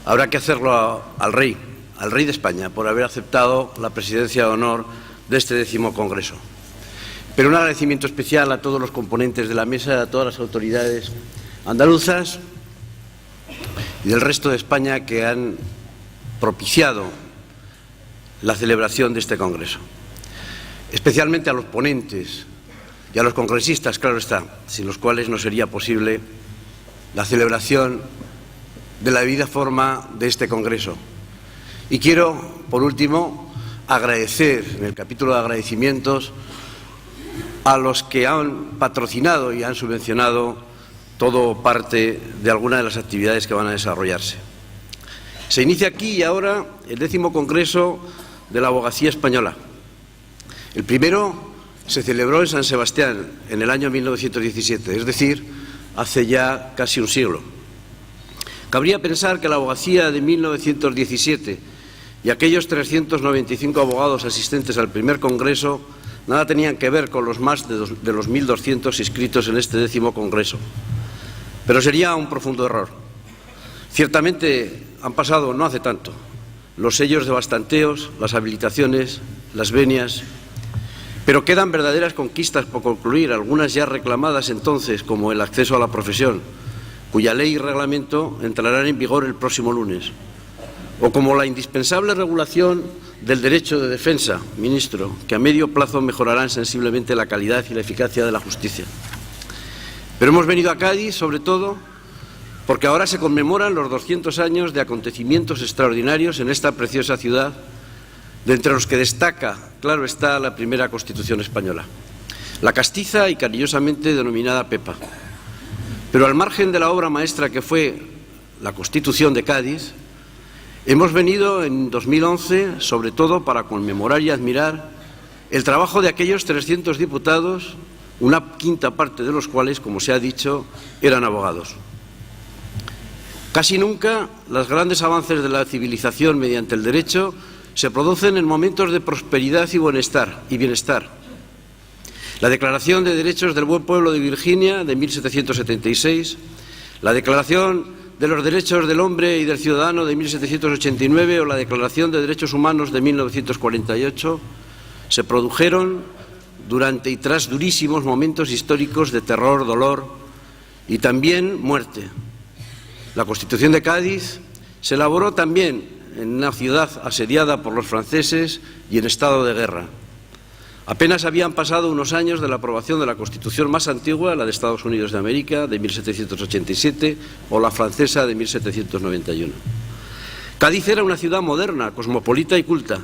habrá que hacerlo al rey de España, por haber aceptado la presidencia de honor de este 10º Congreso. Pero un agradecimiento especial a todos los componentes de la mesa, a todas las autoridades andaluzas y del resto de España que han propiciado la celebración de este Congreso. Especialmente a los ponentes y a los congresistas, claro está, sin los cuales no sería posible la celebración de la debida forma de este Congreso. Y quiero, por último, agradecer en el capítulo de agradecimientos a los que han patrocinado y han subvencionado todo o parte de alguna de las actividades que van a desarrollarse. Se inicia aquí y ahora el 10º Congreso de la Abogacía Española. El primero se celebró en San Sebastián en el año 1917, es decir, hace ya casi un siglo. Cabría pensar que la abogacía de 1917 y aquellos 395 abogados asistentes al primer Congreso nada tenían que ver con los más de los 1.200 inscritos en este 10º Congreso. Pero sería un profundo error. Ciertamente han pasado, no hace tanto, los sellos de bastanteos, las habilitaciones, las venias, pero quedan verdaderas conquistas por concluir, algunas ya reclamadas entonces, como el acceso a la profesión, cuya ley y reglamento entrarán en vigor el próximo lunes, o como la indispensable regulación del derecho de defensa, ministro, que a medio plazo mejorarán sensiblemente la calidad y la eficacia de la justicia. Pero hemos venido a Cádiz, sobre todo, porque ahora se conmemoran los 200 años de acontecimientos extraordinarios en esta preciosa ciudad, de entre los que destaca, claro está, la primera Constitución española, la castiza y cariñosamente denominada Pepa. Pero al margen de la obra maestra que fue la Constitución de Cádiz, hemos venido en 2011, sobre todo, para conmemorar y admirar el trabajo de aquellos 300 diputados, una quinta parte de los cuales, como se ha dicho, eran abogados. Casi nunca los grandes avances de la civilización mediante el derecho se producen en momentos de prosperidad y bienestar. La Declaración de Derechos del Buen Pueblo de Virginia de 1776, la Declaración de los Derechos del Hombre y del Ciudadano de 1789 o la Declaración de Derechos Humanos de 1948 se produjeron durante y tras durísimos momentos históricos de terror, dolor y también muerte. La Constitución de Cádiz se elaboró también en una ciudad asediada por los franceses y en estado de guerra. Apenas habían pasado unos años de la aprobación de la Constitución más antigua, la de Estados Unidos de América, de 1787, o la francesa de 1791. Cádiz era una ciudad moderna, cosmopolita y culta,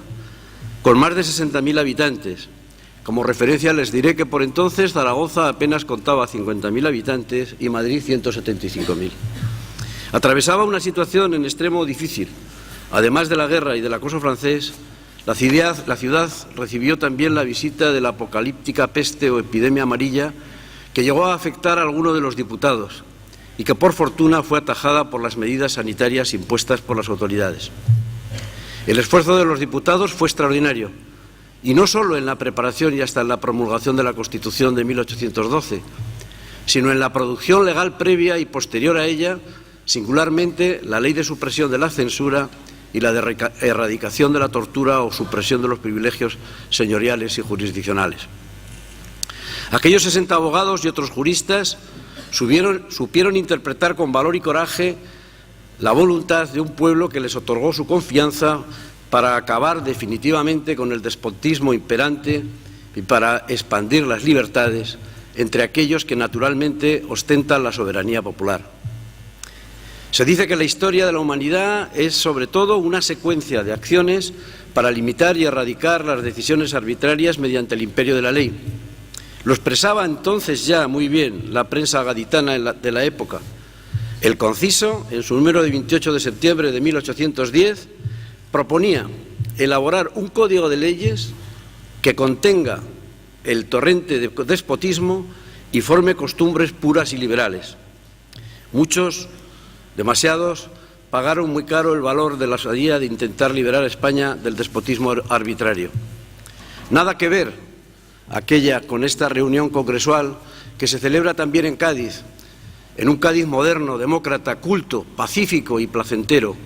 con más de 60.000 habitantes. Como referencia les diré que por entonces Zaragoza apenas contaba 50.000 habitantes y Madrid 175.000. Atravesaba una situación en extremo difícil. Además de la guerra y del acoso francés, la ciudad recibió también la visita de la apocalíptica peste o epidemia amarilla que llegó a afectar a algunos de los diputados y que por fortuna fue atajada por las medidas sanitarias impuestas por las autoridades. El esfuerzo de los diputados fue extraordinario, y no solo en la preparación y hasta en la promulgación de la Constitución de 1812, sino en la producción legal previa y posterior a ella, singularmente la Ley de Supresión de la Censura y la de erradicación de la tortura o supresión de los privilegios señoriales y jurisdiccionales. Aquellos 60 abogados y otros juristas supieron interpretar con valor y coraje la voluntad de un pueblo que les otorgó su confianza para acabar definitivamente con el despotismo imperante y para expandir las libertades entre aquellos que naturalmente ostentan la soberanía popular. Se dice que la historia de la humanidad es sobre todo una secuencia de acciones para limitar y erradicar las decisiones arbitrarias mediante el imperio de la ley. Lo expresaba entonces ya muy bien la prensa gaditana de la época. El Conciso, en su número de 28 de septiembre de 1810, proponía elaborar un código de leyes que contenga el torrente de despotismo y forme costumbres puras y liberales. Muchos, demasiados, pagaron muy caro el valor de la osadía de intentar liberar a España del despotismo arbitrario. Nada que ver aquella con esta reunión congresual que se celebra también en Cádiz, en un Cádiz moderno, demócrata, culto, pacífico y placentero,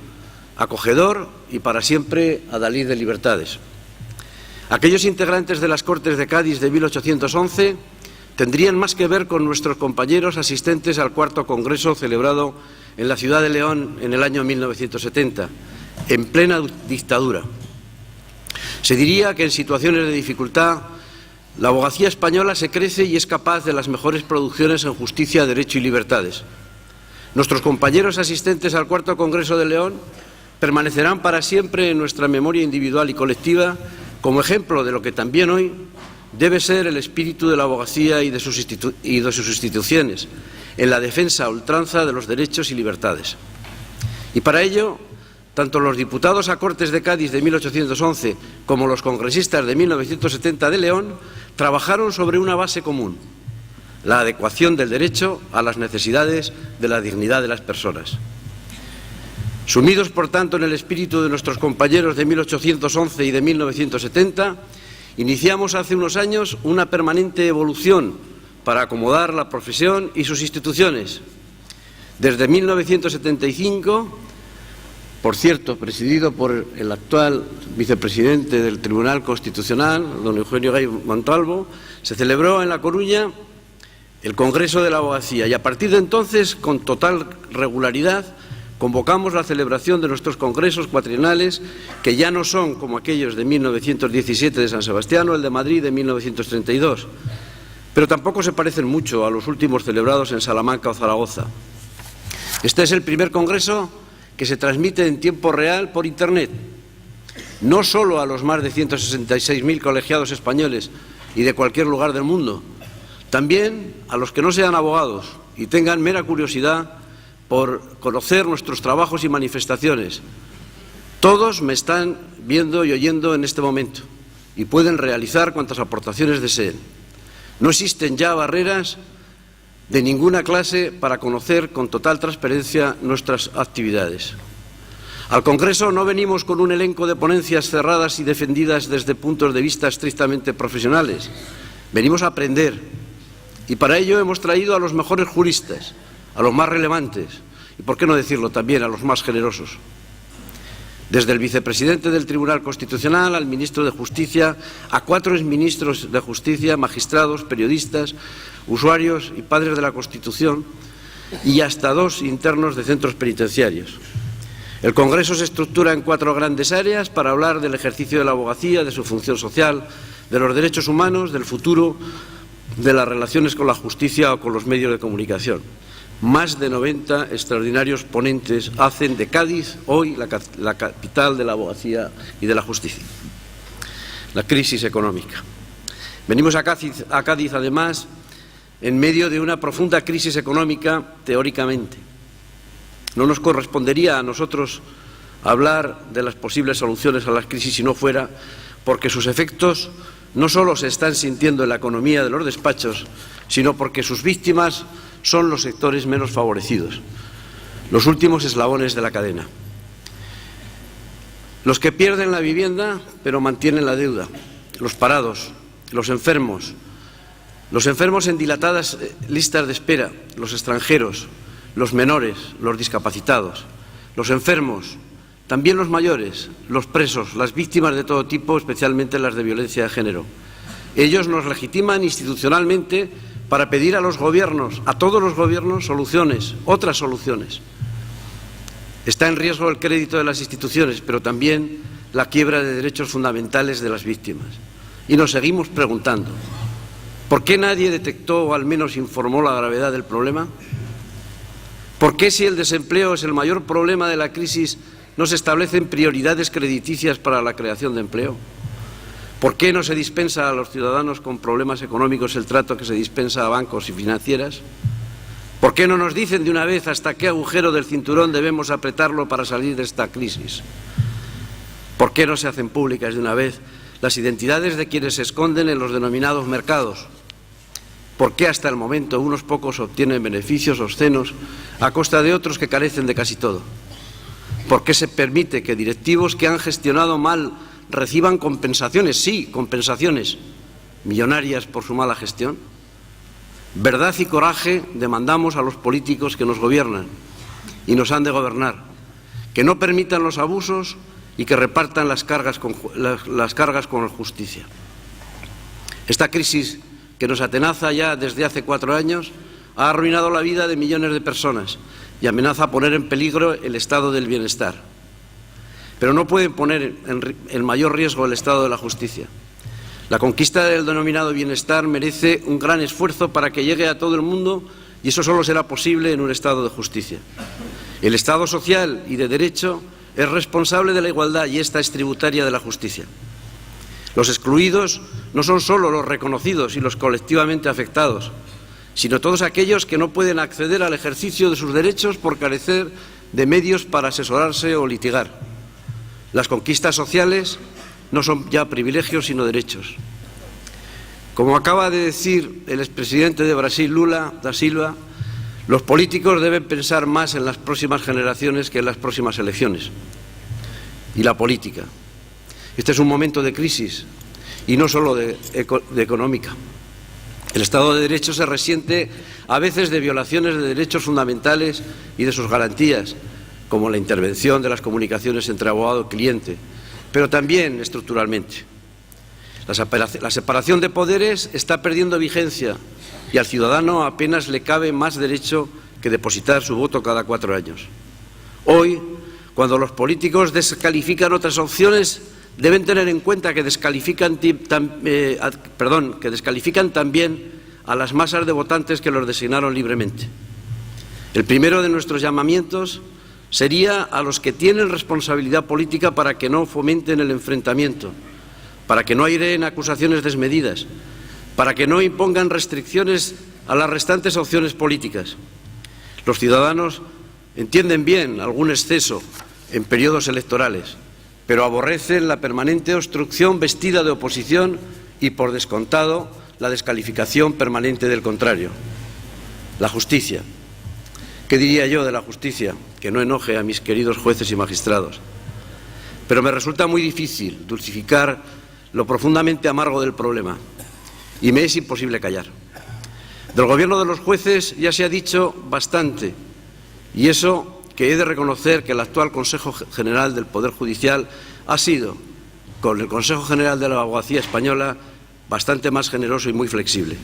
acogedor y para siempre adalid de libertades. Aquellos integrantes de las Cortes de Cádiz de 1811 tendrían más que ver con nuestros compañeros asistentes al cuarto Congreso celebrado en la ciudad de León en el año 1970, en plena dictadura. Se diría que en situaciones de dificultad la abogacía española se crece y es capaz de las mejores producciones en justicia, derecho y libertades. Nuestros compañeros asistentes al cuarto Congreso de León permanecerán para siempre en nuestra memoria individual y colectiva como ejemplo de lo que también hoy debe ser el espíritu de la abogacía y de sus instituciones, en la defensa a ultranza de los derechos y libertades. Y para ello, tanto los diputados a Cortes de Cádiz de 1811 como los congresistas de 1970 de León trabajaron sobre una base común: la adecuación del derecho a las necesidades de la dignidad de las personas. Sumidos, por tanto, en el espíritu de nuestros compañeros de 1811 y de 1970, iniciamos hace unos años una permanente evolución para acomodar la profesión y sus instituciones. Desde 1975, por cierto, presidido por el actual vicepresidente del Tribunal Constitucional, don Eugenio Gay Montalvo, se celebró en La Coruña el Congreso de la Abogacía y a partir de entonces, con total regularidad, convocamos la celebración de nuestros congresos cuatrienales, que ya no son como aquellos de 1917 de San Sebastián o el de Madrid de 1932, pero tampoco se parecen mucho a los últimos celebrados en Salamanca o Zaragoza. Este es el primer congreso que se transmite en tiempo real por Internet, no solo a los más de 166.000 colegiados españoles y de cualquier lugar del mundo, también a los que no sean abogados y tengan mera curiosidad por conocer nuestros trabajos y manifestaciones. Todos me están viendo y oyendo en este momento y pueden realizar cuantas aportaciones deseen. No existen ya barreras de ninguna clase para conocer con total transparencia nuestras actividades. Al Congreso no venimos con un elenco de ponencias cerradas y defendidas desde puntos de vista estrictamente profesionales. Venimos a aprender y para ello hemos traído a los mejores juristas, a los más relevantes y, por qué no decirlo también, a los más generosos. Desde el vicepresidente del Tribunal Constitucional al ministro de Justicia, a 4 exministros de Justicia, magistrados, periodistas, usuarios y padres de la Constitución, y hasta 2 internos de centros penitenciarios. El Congreso se estructura en 4 grandes áreas para hablar del ejercicio de la abogacía, de su función social, de los derechos humanos, del futuro, de las relaciones con la justicia o con los medios de comunicación. Más de 90 extraordinarios ponentes hacen de Cádiz hoy la capital de la abogacía y de la justicia. La crisis económica. Venimos a Cádiz, además, en medio de una profunda crisis económica, teóricamente. No nos correspondería a nosotros hablar de las posibles soluciones a las crisis si no fuera porque sus efectos no solo se están sintiendo en la economía de los despachos, sino porque sus víctimas son los sectores menos favorecidos, los últimos eslabones de la cadena. Los que pierden la vivienda pero mantienen la deuda, los parados, los enfermos en dilatadas listas de espera, los extranjeros, los menores, los discapacitados, los enfermos, también los mayores, los presos, las víctimas de todo tipo, especialmente las de violencia de género. Ellos nos legitiman institucionalmente para pedir a los gobiernos, a todos los gobiernos, soluciones, otras soluciones. Está en riesgo el crédito de las instituciones, pero también la quiebra de derechos fundamentales de las víctimas. Y nos seguimos preguntando, ¿por qué nadie detectó o al menos informó la gravedad del problema? ¿Por qué, si el desempleo es el mayor problema de la crisis, no se establecen prioridades crediticias para la creación de empleo? ¿Por qué no se dispensa a los ciudadanos con problemas económicos el trato que se dispensa a bancos y financieras? ¿Por qué no nos dicen de una vez hasta qué agujero del cinturón debemos apretarlo para salir de esta crisis? ¿Por qué no se hacen públicas de una vez las identidades de quienes se esconden en los denominados mercados? ¿Por qué hasta el momento unos pocos obtienen beneficios obscenos a costa de otros que carecen de casi todo? ¿Por qué se permite que directivos que han gestionado mal reciban compensaciones, sí, compensaciones millonarias por su mala gestión? Verdad y coraje demandamos a los políticos que nos gobiernan y nos han de gobernar, que no permitan los abusos y que repartan las cargas con justicia. Esta crisis que nos atenaza ya desde hace 4 años ha arruinado la vida de millones de personas y amenaza poner en peligro el estado del bienestar. Pero no pueden poner en mayor riesgo el estado de la justicia. La conquista del denominado bienestar merece un gran esfuerzo para que llegue a todo el mundo y eso solo será posible en un estado de justicia. El estado social y de derecho es responsable de la igualdad y esta es tributaria de la justicia. Los excluidos no son solo los reconocidos y los colectivamente afectados, sino todos aquellos que no pueden acceder al ejercicio de sus derechos por carecer de medios para asesorarse o litigar. Las conquistas sociales no son ya privilegios sino derechos. Como acaba de decir el expresidente de Brasil, Lula da Silva, los políticos deben pensar más en las próximas generaciones que en las próximas elecciones. Y la política. Este es un momento de crisis y no solo de económica. El Estado de Derecho se resiente a veces de violaciones de derechos fundamentales y de sus garantías, como la intervención de las comunicaciones entre abogado y cliente, pero también estructuralmente. La separación de poderes está perdiendo vigencia y al ciudadano apenas le cabe más derecho que depositar su voto cada 4 años. Hoy, cuando los políticos descalifican otras opciones, deben tener en cuenta que descalifican también a las masas de votantes que los designaron libremente. El primero de nuestros llamamientos sería a los que tienen responsabilidad política para que no fomenten el enfrentamiento, para que no aireen acusaciones desmedidas, para que no impongan restricciones a las restantes opciones políticas. Los ciudadanos entienden bien algún exceso en periodos electorales, pero aborrecen la permanente obstrucción vestida de oposición y, por descontado, la descalificación permanente del contrario. La justicia. ¿Qué diría yo de la justicia? Que no enoje a mis queridos jueces y magistrados. Pero me resulta muy difícil dulcificar lo profundamente amargo del problema y me es imposible callar. Del gobierno de los jueces ya se ha dicho bastante Y eso que he de reconocer que el actual Consejo General del Poder Judicial ha sido, con el Consejo General de la Abogacía Española, bastante más generoso y muy flexible.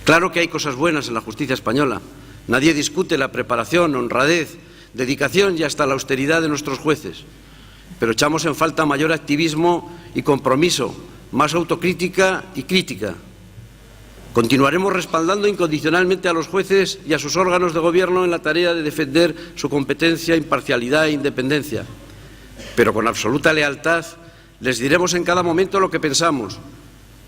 Claro que hay cosas buenas en la justicia española. Nadie discute la preparación, honradez, dedicación y hasta la austeridad de nuestros jueces. Pero echamos en falta mayor activismo y compromiso, más autocrítica y crítica. Continuaremos respaldando incondicionalmente a los jueces y a sus órganos de gobierno en la tarea de defender su competencia, imparcialidad e independencia. Pero con absoluta lealtad les diremos en cada momento lo que pensamos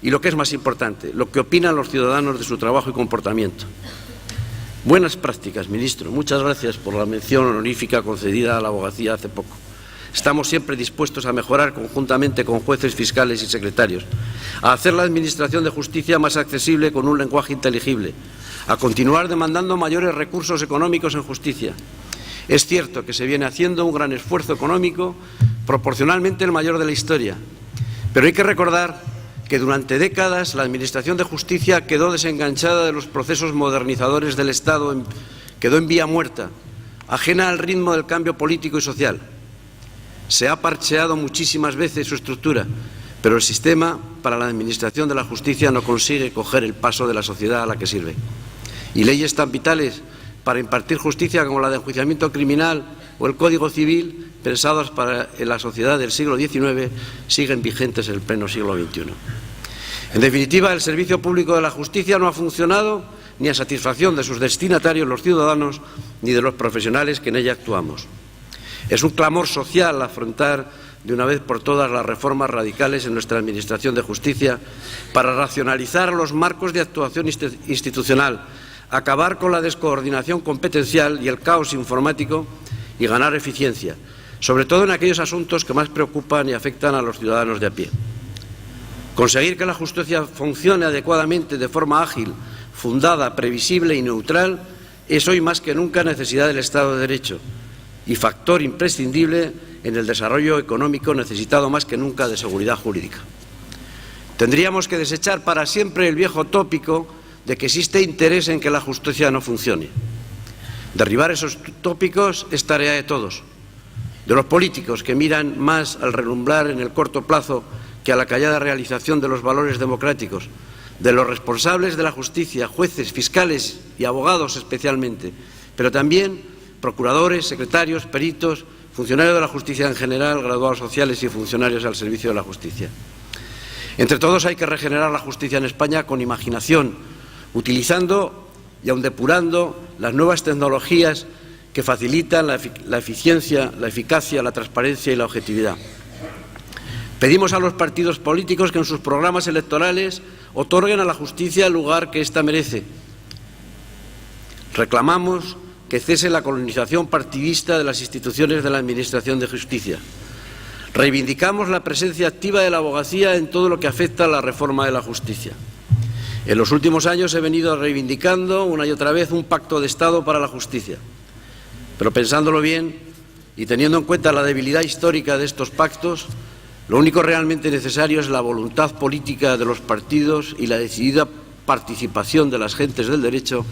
y, lo que es más importante, lo que opinan los ciudadanos de su trabajo y comportamiento. Buenas prácticas, ministro. Muchas gracias por la mención honorífica concedida a la abogacía hace poco. Estamos siempre dispuestos a mejorar conjuntamente con jueces, fiscales y secretarios, a hacer la Administración de Justicia más accesible con un lenguaje inteligible, a continuar demandando mayores recursos económicos en justicia. Es cierto que se viene haciendo un gran esfuerzo económico, proporcionalmente el mayor de la historia, pero hay que recordar que durante décadas la Administración de Justicia quedó desenganchada de los procesos modernizadores del Estado, quedó en vía muerta, ajena al ritmo del cambio político y social. Se ha parcheado muchísimas veces su estructura, pero el sistema para la administración de la justicia no consigue coger el paso de la sociedad a la que sirve. Y leyes tan vitales para impartir justicia como la de enjuiciamiento criminal o el Código Civil, pensadas para la sociedad del siglo XIX, siguen vigentes en el pleno siglo XXI. En definitiva, el servicio público de la justicia no ha funcionado ni a satisfacción de sus destinatarios, los ciudadanos, ni de los profesionales que en ella actuamos. Es un clamor social afrontar de una vez por todas las reformas radicales en nuestra Administración de Justicia para racionalizar los marcos de actuación institucional, acabar con la descoordinación competencial y el caos informático y ganar eficiencia, sobre todo en aquellos asuntos que más preocupan y afectan a los ciudadanos de a pie. Conseguir que la justicia funcione adecuadamente de forma ágil, fundada, previsible y neutral es hoy más que nunca necesidad del Estado de Derecho y factor imprescindible en el desarrollo económico, necesitado más que nunca de seguridad jurídica. Tendríamos que desechar para siempre el viejo tópico de que existe interés en que la justicia no funcione. Derribar esos tópicos es tarea de todos, de los políticos que miran más al relumbrar en el corto plazo que a la callada realización de los valores democráticos, de los responsables de la justicia, jueces, fiscales y abogados especialmente, pero también procuradores, secretarios, peritos, funcionarios de la justicia en general, graduados sociales y funcionarios al servicio de la justicia. Entre todos hay que regenerar la justicia en España con imaginación, utilizando y aun depurando las nuevas tecnologías que facilitan la eficiencia, la eficacia, la transparencia y la objetividad. Pedimos a los partidos políticos que en sus programas electorales otorguen a la justicia el lugar que ésta merece. Reclamamos que cese la colonización partidista de las instituciones de la Administración de Justicia. Reivindicamos la presencia activa de la abogacía en todo lo que afecta a la reforma de la justicia. En los últimos años he venido reivindicando una y otra vez un pacto de Estado para la justicia. Pero pensándolo bien y teniendo en cuenta la debilidad histórica de estos pactos, lo único realmente necesario es la voluntad política de los partidos y la decidida participación de las gentes del derecho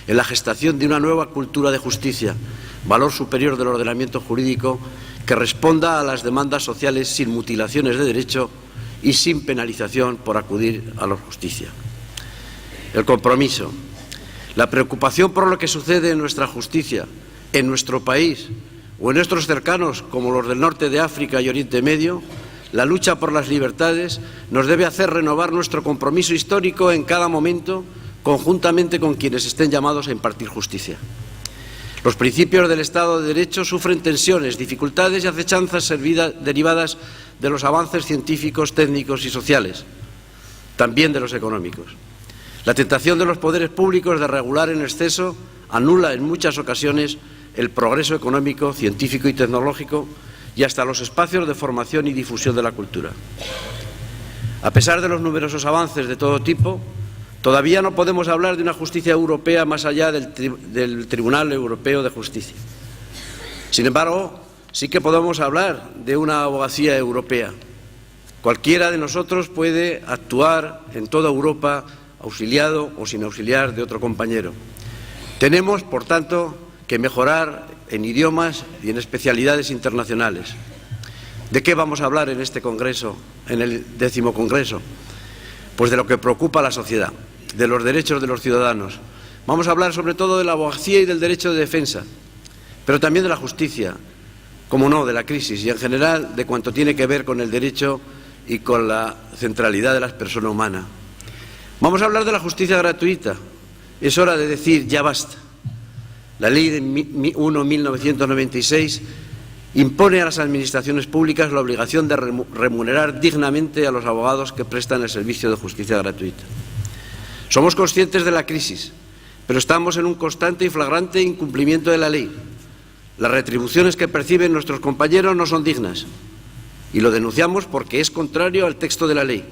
en la gestación de una nueva cultura de justicia, valor superior del ordenamiento jurídico que responda a las demandas sociales sin mutilaciones de derecho y sin penalización por acudir a la justicia. El compromiso, la preocupación por lo que sucede en nuestra justicia, en nuestro país o en nuestros cercanos como los del norte de África y Oriente Medio, la lucha por las libertades nos debe hacer renovar nuestro compromiso histórico en cada momento, conjuntamente con quienes estén llamados a impartir justicia. Los principios del Estado de Derecho sufren tensiones, dificultades y acechanzas derivadas de los avances científicos, técnicos y sociales, también de los económicos. La tentación de los poderes públicos de regular en exceso anula en muchas ocasiones el progreso económico, científico y tecnológico y hasta los espacios de formación y difusión de la cultura. A pesar de los numerosos avances de todo tipo, todavía no podemos hablar de una justicia europea más allá del Tribunal Europeo de Justicia. Sin embargo, sí que podemos hablar de una abogacía europea. Cualquiera de nosotros puede actuar en toda Europa auxiliado o sin auxiliar de otro compañero. Tenemos, por tanto, que mejorar en idiomas y en especialidades internacionales. ¿De qué vamos a hablar en este congreso, en el 10º congreso? Pues de lo que preocupa a la sociedad, de los derechos de los ciudadanos. Vamos a hablar sobre todo de la abogacía y del derecho de defensa, pero también de la justicia, como no, de la crisis y en general de cuanto tiene que ver con el derecho y con la centralidad de la persona humana. Vamos a hablar de la justicia gratuita. Es hora de decir ya basta. La Ley de 1/1996 impone a las administraciones públicas la obligación de remunerar dignamente a los abogados que prestan el servicio de justicia gratuita. Somos conscientes de la crisis, pero estamos en un constante y flagrante incumplimiento de la ley. Las retribuciones que perciben nuestros compañeros no son dignas y lo denunciamos porque es contrario al texto de la ley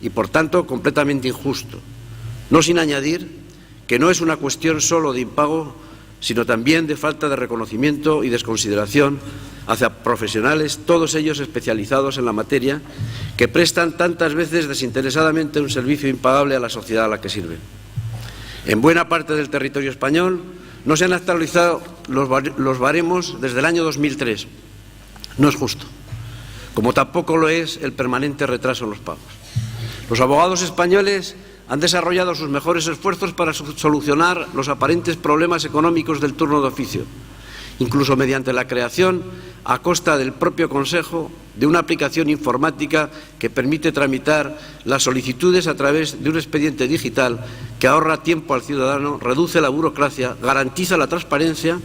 y, por tanto, completamente injusto. No sin añadir que no es una cuestión solo de impago, sino también de falta de reconocimiento y desconsideración hacia profesionales, todos ellos especializados en la materia, que prestan tantas veces desinteresadamente un servicio impagable a la sociedad a la que sirven. En buena parte del territorio español no se han actualizado los baremos desde el año 2003. No es justo, como tampoco lo es el permanente retraso en los pagos. Los abogados españoles han desarrollado sus mejores esfuerzos para solucionar los aparentes problemas económicos del turno de oficio, incluso mediante la creación, a costa del propio Consejo, de una aplicación informática que permite tramitar las solicitudes a través de un expediente digital que ahorra tiempo al ciudadano, reduce la burocracia, garantiza la transparencia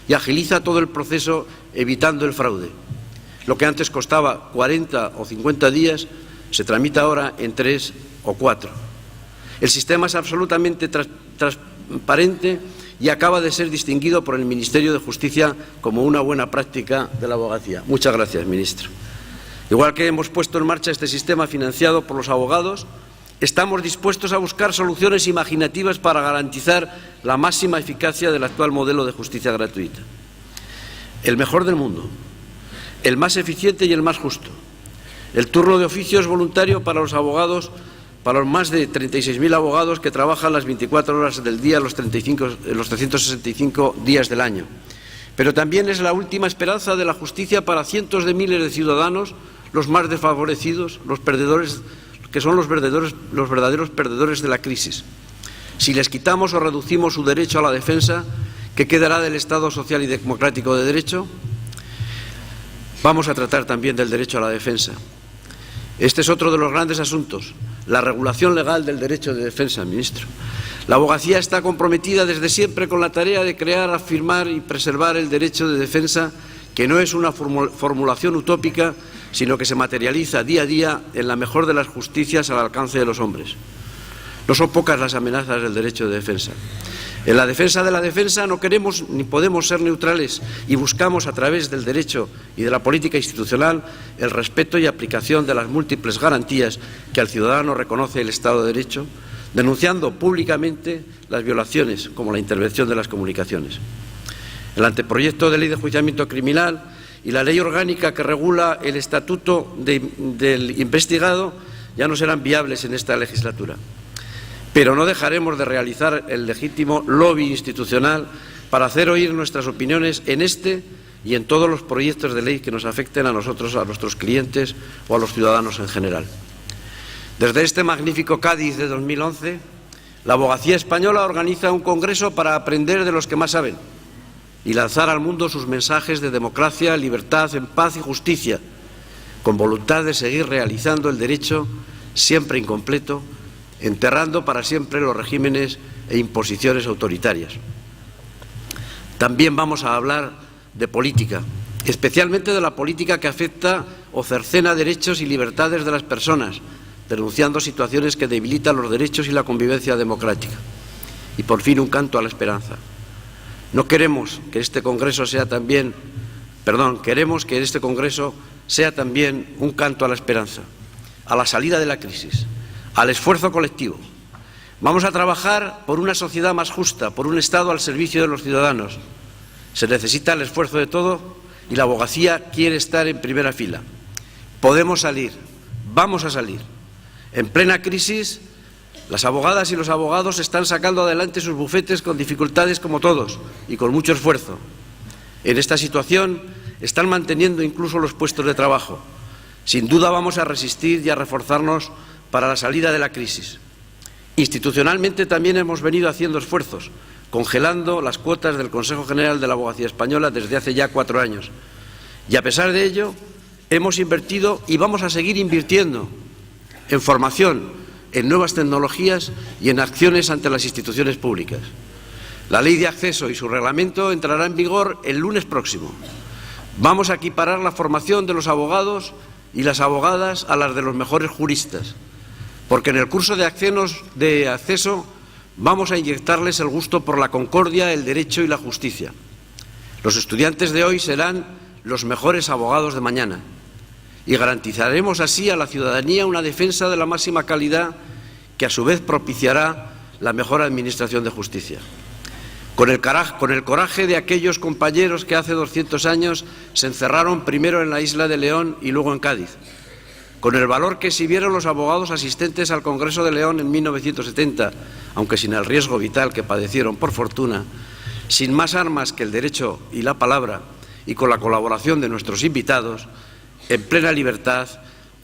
y agiliza todo el proceso, evitando el fraude. Lo que antes costaba 40 o 50 días se tramita ahora en 3 o 4. El sistema es absolutamente transparente y acaba de ser distinguido por el Ministerio de Justicia como una buena práctica de la abogacía. Muchas gracias, ministro. Igual que hemos puesto en marcha este sistema financiado por los abogados, estamos dispuestos a buscar soluciones imaginativas para garantizar la máxima eficacia del actual modelo de justicia gratuita. El mejor del mundo, el más eficiente y el más justo. El turno de oficio es voluntario para los abogados, para los más de 36.000 abogados que trabajan las 24 horas del día, los 365 días del año. Pero también es la última esperanza de la justicia para cientos de miles de ciudadanos, los más desfavorecidos, los perdedores, que son los verdaderos perdedores de la crisis. Si les quitamos o reducimos su derecho a la defensa, ¿qué quedará del Estado social y democrático de derecho? Vamos a tratar también del derecho a la defensa. Este es otro de los grandes asuntos, la regulación legal del derecho de defensa, ministro. La abogacía está comprometida desde siempre con la tarea de crear, afirmar y preservar el derecho de defensa, que no es una formulación utópica, sino que se materializa día a día en la mejor de las justicias al alcance de los hombres. No son pocas las amenazas del derecho de defensa. En la defensa de la defensa no queremos ni podemos ser neutrales y buscamos a través del derecho y de la política institucional el respeto y aplicación de las múltiples garantías que al ciudadano reconoce el Estado de Derecho, denunciando públicamente las violaciones, como la intervención de las comunicaciones. El anteproyecto de ley de enjuiciamiento criminal y la ley orgánica que regula el estatuto del investigado ya no serán viables en esta legislatura. Pero no dejaremos de realizar el legítimo lobby institucional para hacer oír nuestras opiniones en este y en todos los proyectos de ley que nos afecten a nosotros, a nuestros clientes o a los ciudadanos en general. Desde este magnífico Cádiz de 2011, la abogacía española organiza un congreso para aprender de los que más saben y lanzar al mundo sus mensajes de democracia, libertad, en paz y justicia, con voluntad de seguir realizando el derecho siempre incompleto, enterrando para siempre los regímenes e imposiciones autoritarias. También vamos a hablar de política, especialmente de la política que afecta o cercena derechos y libertades de las personas, denunciando situaciones que debilitan los derechos y la convivencia democrática. Y por fin un canto a la esperanza. Queremos que este Congreso sea también un canto a la esperanza, a la salida de la crisis, al esfuerzo colectivo. Vamos a trabajar por una sociedad más justa, por un Estado al servicio de los ciudadanos. Se necesita el esfuerzo de todos y la abogacía quiere estar en primera fila. Podemos salir, vamos a salir. En plena crisis Las abogadas y los abogados están sacando adelante sus bufetes con dificultades como todos y con mucho esfuerzo. En esta situación están manteniendo incluso los puestos de trabajo. Sin duda vamos a resistir y a reforzarnos para la salida de la crisis. Institucionalmente también hemos venido haciendo esfuerzos, congelando las cuotas del Consejo General de la Abogacía Española desde hace ya 4 años. Y a pesar de ello, hemos invertido y vamos a seguir invirtiendo en formación, en nuevas tecnologías y en acciones ante las instituciones públicas. La Ley de Acceso y su reglamento entrará en vigor el lunes próximo. Vamos a equiparar la formación de los abogados y las abogadas a las de los mejores juristas, porque en el curso de acceso vamos a inyectarles el gusto por la concordia, el derecho y la justicia. Los estudiantes de hoy serán los mejores abogados de mañana y garantizaremos así a la ciudadanía una defensa de la máxima calidad que a su vez propiciará la mejor administración de justicia. Con el coraje de aquellos compañeros que hace 200 años se encerraron primero en la isla de León y luego en Cádiz. Con el valor que exhibieron los abogados asistentes al Congreso de León en 1970, aunque sin el riesgo vital que padecieron por fortuna, sin más armas que el derecho y la palabra y con la colaboración de nuestros invitados, en plena libertad,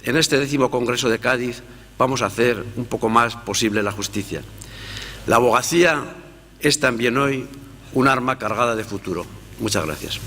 en este 10º Congreso de Cádiz, vamos a hacer un poco más posible la justicia. La abogacía es también hoy un arma cargada de futuro. Muchas gracias.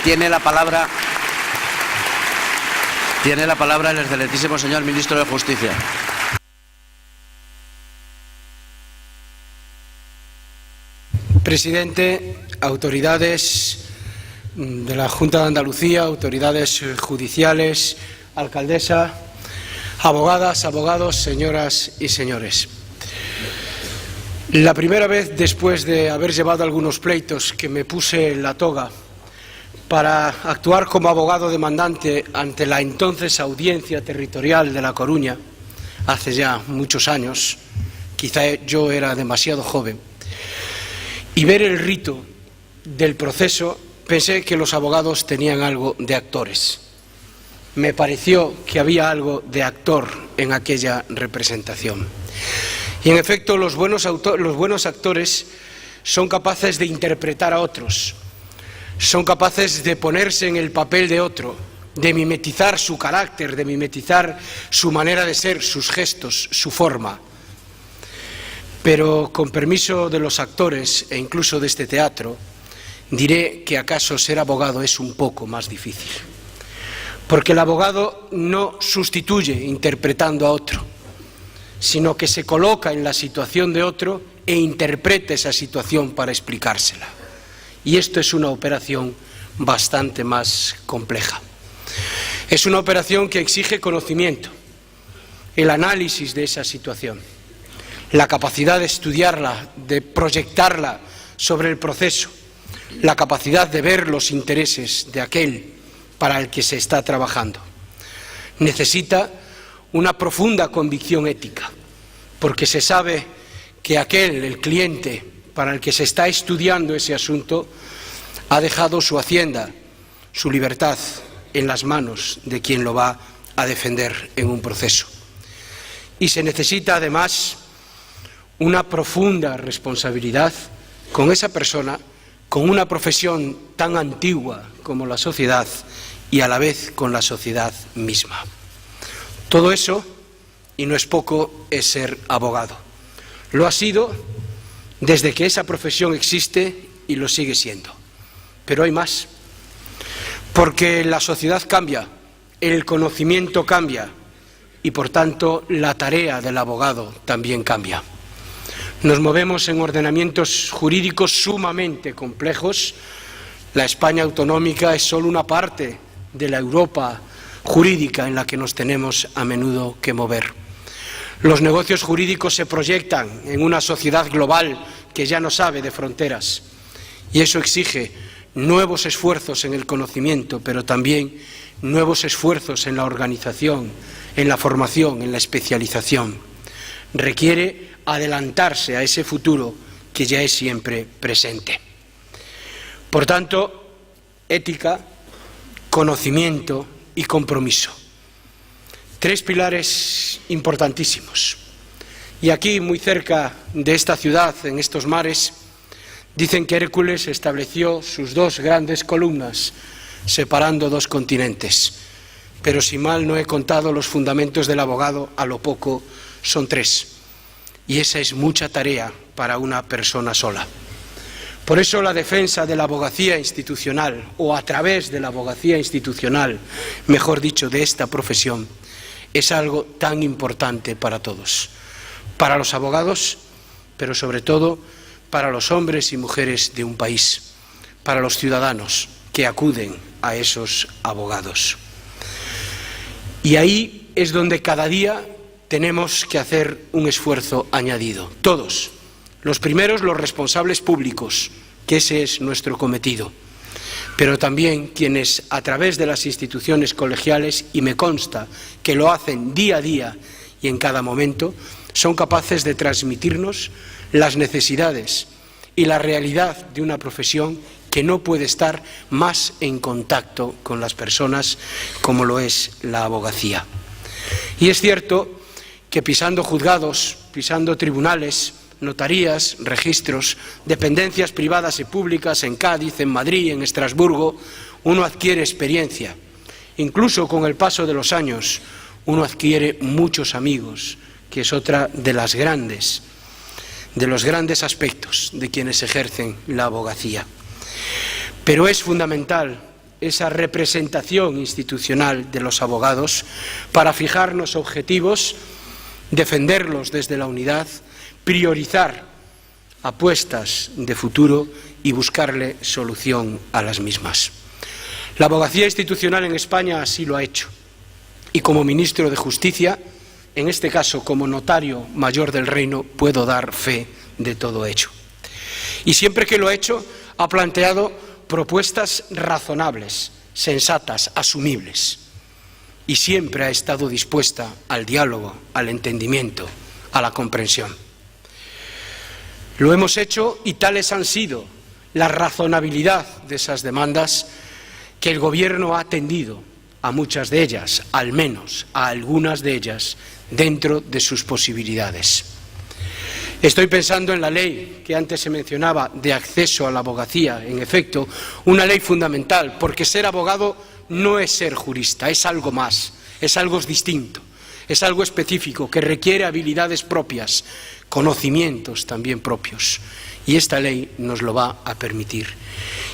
Tiene la palabra el excelentísimo señor Ministro de Justicia. Presidente, autoridades de la Junta de Andalucía, autoridades judiciales, alcaldesa, abogadas, abogados, señoras y señores. La primera vez después de haber llevado algunos pleitos que me puse la toga para actuar como abogado demandante ante la entonces Audiencia Territorial de La Coruña, hace ya muchos años, quizá yo era demasiado joven, y ver el rito del proceso, pensé que los abogados tenían algo de actores. Me pareció que había algo de actor en aquella representación. Y en efecto, los buenos actores son capaces de interpretar a otros, son capaces de ponerse en el papel de otro, de mimetizar su carácter, de mimetizar su manera de ser, sus gestos, su forma. Pero con permiso de los actores e incluso de este teatro, diré que acaso ser abogado es un poco más difícil. Porque el abogado no sustituye interpretando a otro, sino que se coloca en la situación de otro e interpreta esa situación para explicársela. Y esto es una operación bastante más compleja. Es una operación que exige conocimiento, el análisis de esa situación, la capacidad de estudiarla, de proyectarla sobre el proceso, la capacidad de ver los intereses de aquel para el que se está trabajando. Necesita una profunda convicción ética, porque se sabe que aquel, el cliente, para el que se está estudiando ese asunto, ha dejado su hacienda, su libertad, en las manos de quien lo va a defender en un proceso. Y se necesita, además, una profunda responsabilidad con esa persona, con una profesión tan antigua como la sociedad y a la vez con la sociedad misma. Todo eso, y no es poco, es ser abogado. Lo ha sido desde que esa profesión existe y lo sigue siendo. Pero hay más, porque la sociedad cambia, el conocimiento cambia y, por tanto, la tarea del abogado también cambia. Nos movemos en ordenamientos jurídicos sumamente complejos. La España autonómica es solo una parte de la Europa jurídica en la que nos tenemos a menudo que mover. Los negocios jurídicos se proyectan en una sociedad global que ya no sabe de fronteras Y eso exige nuevos esfuerzos en el conocimiento, pero también nuevos esfuerzos en la organización, en la formación, en la especialización. Requiere adelantarse a ese futuro que ya es siempre presente. Por tanto, ética, conocimiento y compromiso. 3 pilares importantísimos. Y aquí, muy cerca de esta ciudad, en estos mares, dicen que Hércules estableció sus 2 grandes columnas, separando 2 continentes. Pero si mal no he contado los fundamentos del abogado, a lo poco son 3. Y esa es mucha tarea para una persona sola. Por eso la defensa de la abogacía institucional, o a través de la abogacía institucional, mejor dicho, de esta profesión, es algo tan importante para todos. Para los abogados, pero sobre todo para los hombres y mujeres de un país, para los ciudadanos que acuden a esos abogados. Y ahí es donde cada día tenemos que hacer un esfuerzo añadido. Todos. Los primeros, los responsables públicos, que ese es nuestro cometido. Pero también quienes, a través de las instituciones colegiales, y me consta que lo hacen día a día y en cada momento, son capaces de transmitirnos las necesidades y la realidad de una profesión que no puede estar más en contacto con las personas como lo es la abogacía. Y es cierto que pisando juzgados, pisando tribunales, notarías, registros, dependencias privadas y públicas en Cádiz, en Madrid, en Estrasburgo, uno adquiere experiencia. Incluso con el paso de los años, uno adquiere muchos amigos, que es otra de los grandes aspectos de quienes ejercen la abogacía. Pero es fundamental esa representación institucional de los abogados para fijarnos objetivos, defenderlos desde la unidad, priorizar apuestas de futuro y buscarle solución a las mismas. La abogacía institucional en España así lo ha hecho. Y como ministro de Justicia, en este caso como notario mayor del reino, puedo dar fe de todo hecho. Y siempre que lo ha hecho, ha planteado propuestas razonables, sensatas, asumibles. Y siempre ha estado dispuesta al diálogo, al entendimiento, a la comprensión. Lo hemos hecho y tales han sido la razonabilidad de esas demandas que el Gobierno ha atendido a muchas de ellas, al menos a algunas de ellas, dentro de sus posibilidades. Estoy pensando en la ley que antes se mencionaba de acceso a la abogacía, en efecto, una ley fundamental, porque ser abogado no es ser jurista, es algo más, es algo distinto, es algo específico que requiere habilidades propias, conocimientos también propios, y esta ley nos lo va a permitir.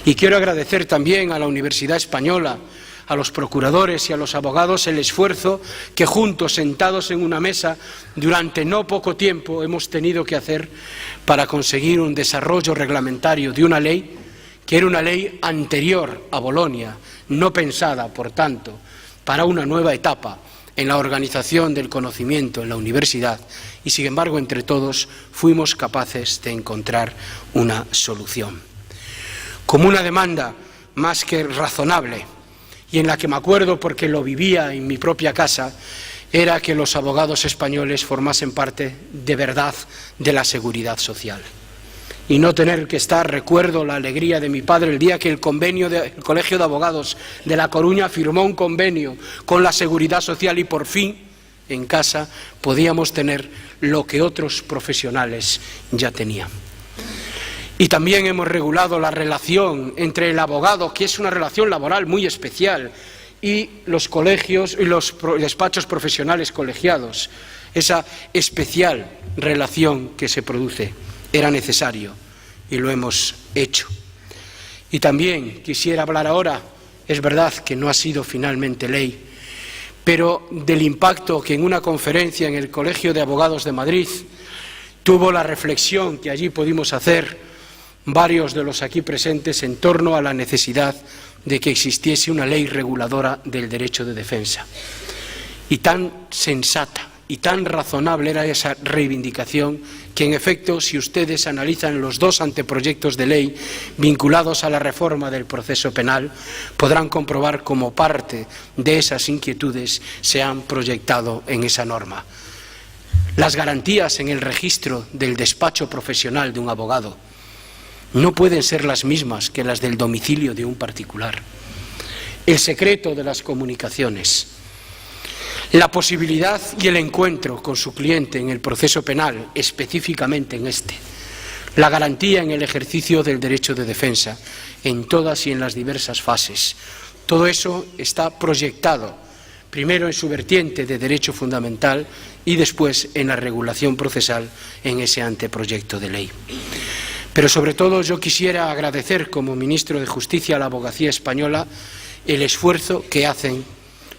Y quiero agradecer también a la Universidad Española, a los procuradores y a los abogados el esfuerzo que juntos, sentados en una mesa, durante no poco tiempo hemos tenido que hacer para conseguir un desarrollo reglamentario de una ley que era una ley anterior a Bolonia, no pensada, por tanto, para una nueva etapa en la organización del conocimiento en la universidad, y sin embargo entre todos fuimos capaces de encontrar una solución. Como una demanda más que razonable, y en la que me acuerdo porque lo vivía en mi propia casa, era que los abogados españoles formasen parte de verdad de la seguridad social. Y no tener que estar, recuerdo la alegría de mi padre el día que el Colegio de Abogados de La Coruña firmó un convenio con la Seguridad Social y por fin en casa podíamos tener lo que otros profesionales ya tenían. Y también hemos regulado la relación entre el abogado, que es una relación laboral muy especial, y los colegios y los despachos profesionales colegiados. Esa especial relación que se produce era necesario y lo hemos hecho. Y también quisiera hablar ahora, es verdad que no ha sido finalmente ley, pero del impacto que en una conferencia en el Colegio de Abogados de Madrid tuvo la reflexión que allí pudimos hacer varios de los aquí presentes en torno a la necesidad de que existiese una ley reguladora del derecho de defensa. Y tan sensata, y tan razonable era esa reivindicación que, en efecto, si ustedes analizan los dos anteproyectos de ley vinculados a la reforma del proceso penal, podrán comprobar cómo parte de esas inquietudes se han proyectado en esa norma. Las garantías en el registro del despacho profesional de un abogado no pueden ser las mismas que las del domicilio de un particular. El secreto de las comunicaciones, la posibilidad y el encuentro con su cliente en el proceso penal, específicamente en este, la garantía en el ejercicio del derecho de defensa, en todas y en las diversas fases. Todo eso está proyectado, primero en su vertiente de derecho fundamental y después en la regulación procesal en ese anteproyecto de ley. Pero sobre todo yo quisiera agradecer como ministro de Justicia a la abogacía española el esfuerzo que hacen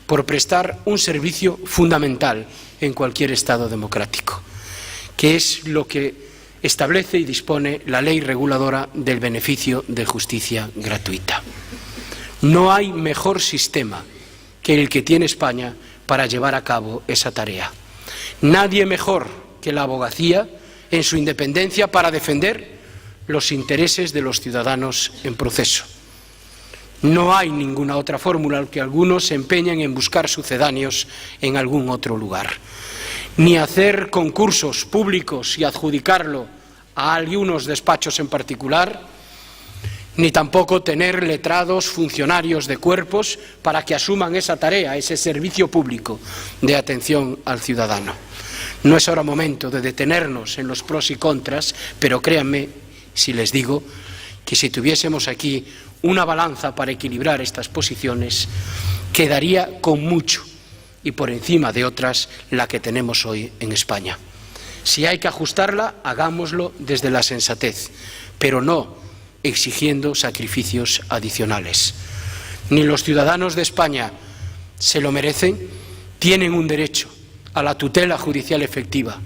por prestar un servicio fundamental en cualquier Estado democrático, que es lo que establece y dispone la ley reguladora del beneficio de justicia gratuita. No hay mejor sistema que el que tiene España para llevar a cabo esa tarea. Nadie mejor que la abogacía en su independencia para defender los intereses de los ciudadanos en proceso. No hay ninguna otra fórmula que algunos se empeñen en buscar sucedáneos en algún otro lugar. Ni hacer concursos públicos y adjudicarlo a algunos despachos en particular, ni tampoco tener letrados funcionarios de cuerpos para que asuman esa tarea, ese servicio público de atención al ciudadano. No es ahora momento de detenernos en los pros y contras, pero créanme si les digo que si tuviésemos aquí una balanza para equilibrar estas posiciones, quedaría con mucho y por encima de otras la que tenemos hoy en España. Si hay que ajustarla, hagámoslo desde la sensatez, pero no exigiendo sacrificios adicionales. Ni los ciudadanos de España se lo merecen, tienen un derecho a la tutela judicial efectiva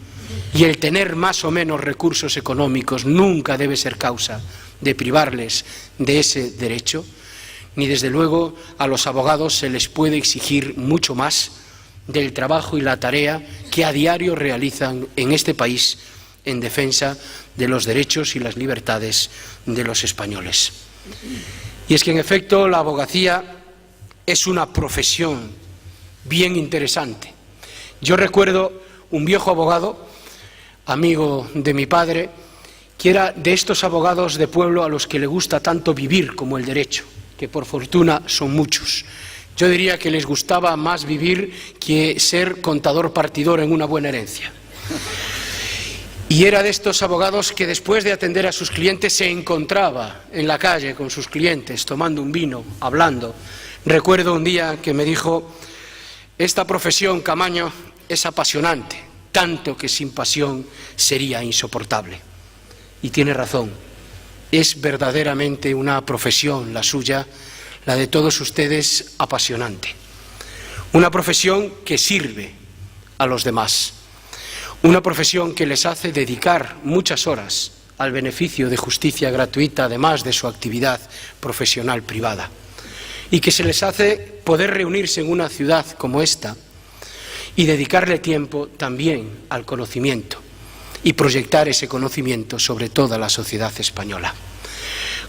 y el tener más o menos recursos económicos nunca debe ser causa de privarles de ese derecho, ni desde luego a los abogados se les puede exigir mucho más del trabajo y la tarea que a diario realizan en este país en defensa de los derechos y las libertades de los españoles. Y es que, en efecto, la abogacía es una profesión bien interesante. Yo recuerdo un viejo abogado, amigo de mi padre, que era de estos abogados de pueblo a los que le gusta tanto vivir como el derecho, que por fortuna son muchos. Yo diría que les gustaba más vivir que ser contador partidor en una buena herencia. Y era de estos abogados que después de atender a sus clientes se encontraba en la calle con sus clientes, tomando un vino, hablando. Recuerdo un día que me dijo: esta profesión, Camaño, es apasionante, tanto que sin pasión sería insoportable. Y tiene razón, es verdaderamente una profesión la suya, la de todos ustedes, apasionante. Una profesión que sirve a los demás. Una profesión que les hace dedicar muchas horas al beneficio de justicia gratuita, además de su actividad profesional privada. Y que se les hace poder reunirse en una ciudad como esta y dedicarle tiempo también al conocimiento y proyectar ese conocimiento sobre toda la sociedad española.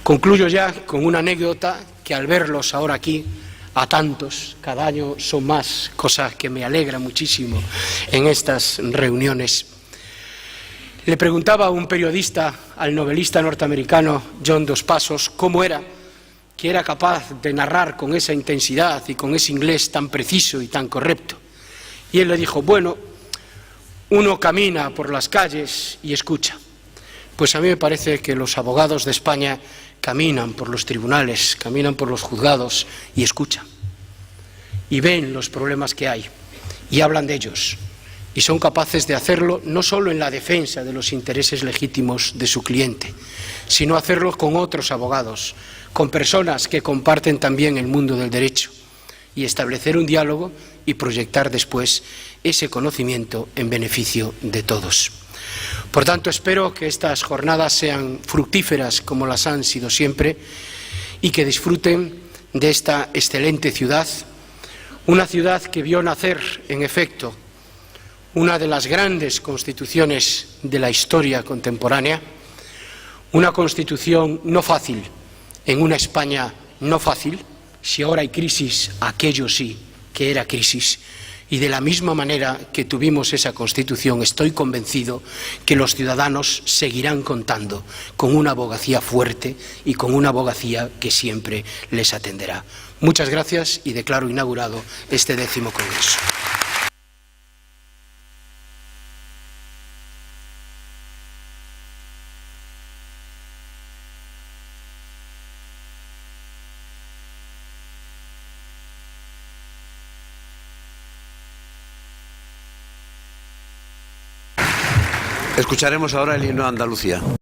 Concluyo ya con una anécdota que, al verlos ahora aquí, a tantos, cada año son más, cosa que me alegra muchísimo en estas reuniones. Le preguntaba a un periodista al novelista norteamericano John Dos Passos cómo era que era capaz de narrar con esa intensidad y con ese inglés tan preciso y tan correcto. Y él le dijo: bueno, uno camina por las calles y escucha. Pues a mí me parece que los abogados de España caminan por los tribunales, caminan por los juzgados y escuchan. Y ven los problemas que hay y hablan de ellos. Y son capaces de hacerlo no solo en la defensa de los intereses legítimos de su cliente, sino hacerlo con otros abogados, con personas que comparten también el mundo del derecho, y establecer un diálogo y proyectar después ese conocimiento en beneficio de todos. Por tanto, espero que estas jornadas sean fructíferas como las han sido siempre y que disfruten de esta excelente ciudad, una ciudad que vio nacer, en efecto, una de las grandes constituciones de la historia contemporánea, una constitución no fácil, en una España no fácil. Si ahora hay crisis, aquello sí que era crisis. Y de la misma manera que tuvimos esa Constitución, estoy convencido que los ciudadanos seguirán contando con una abogacía fuerte y con una abogacía que siempre les atenderá. Muchas gracias y declaro inaugurado este 10º Congreso. Escucharemos ahora el himno de Andalucía.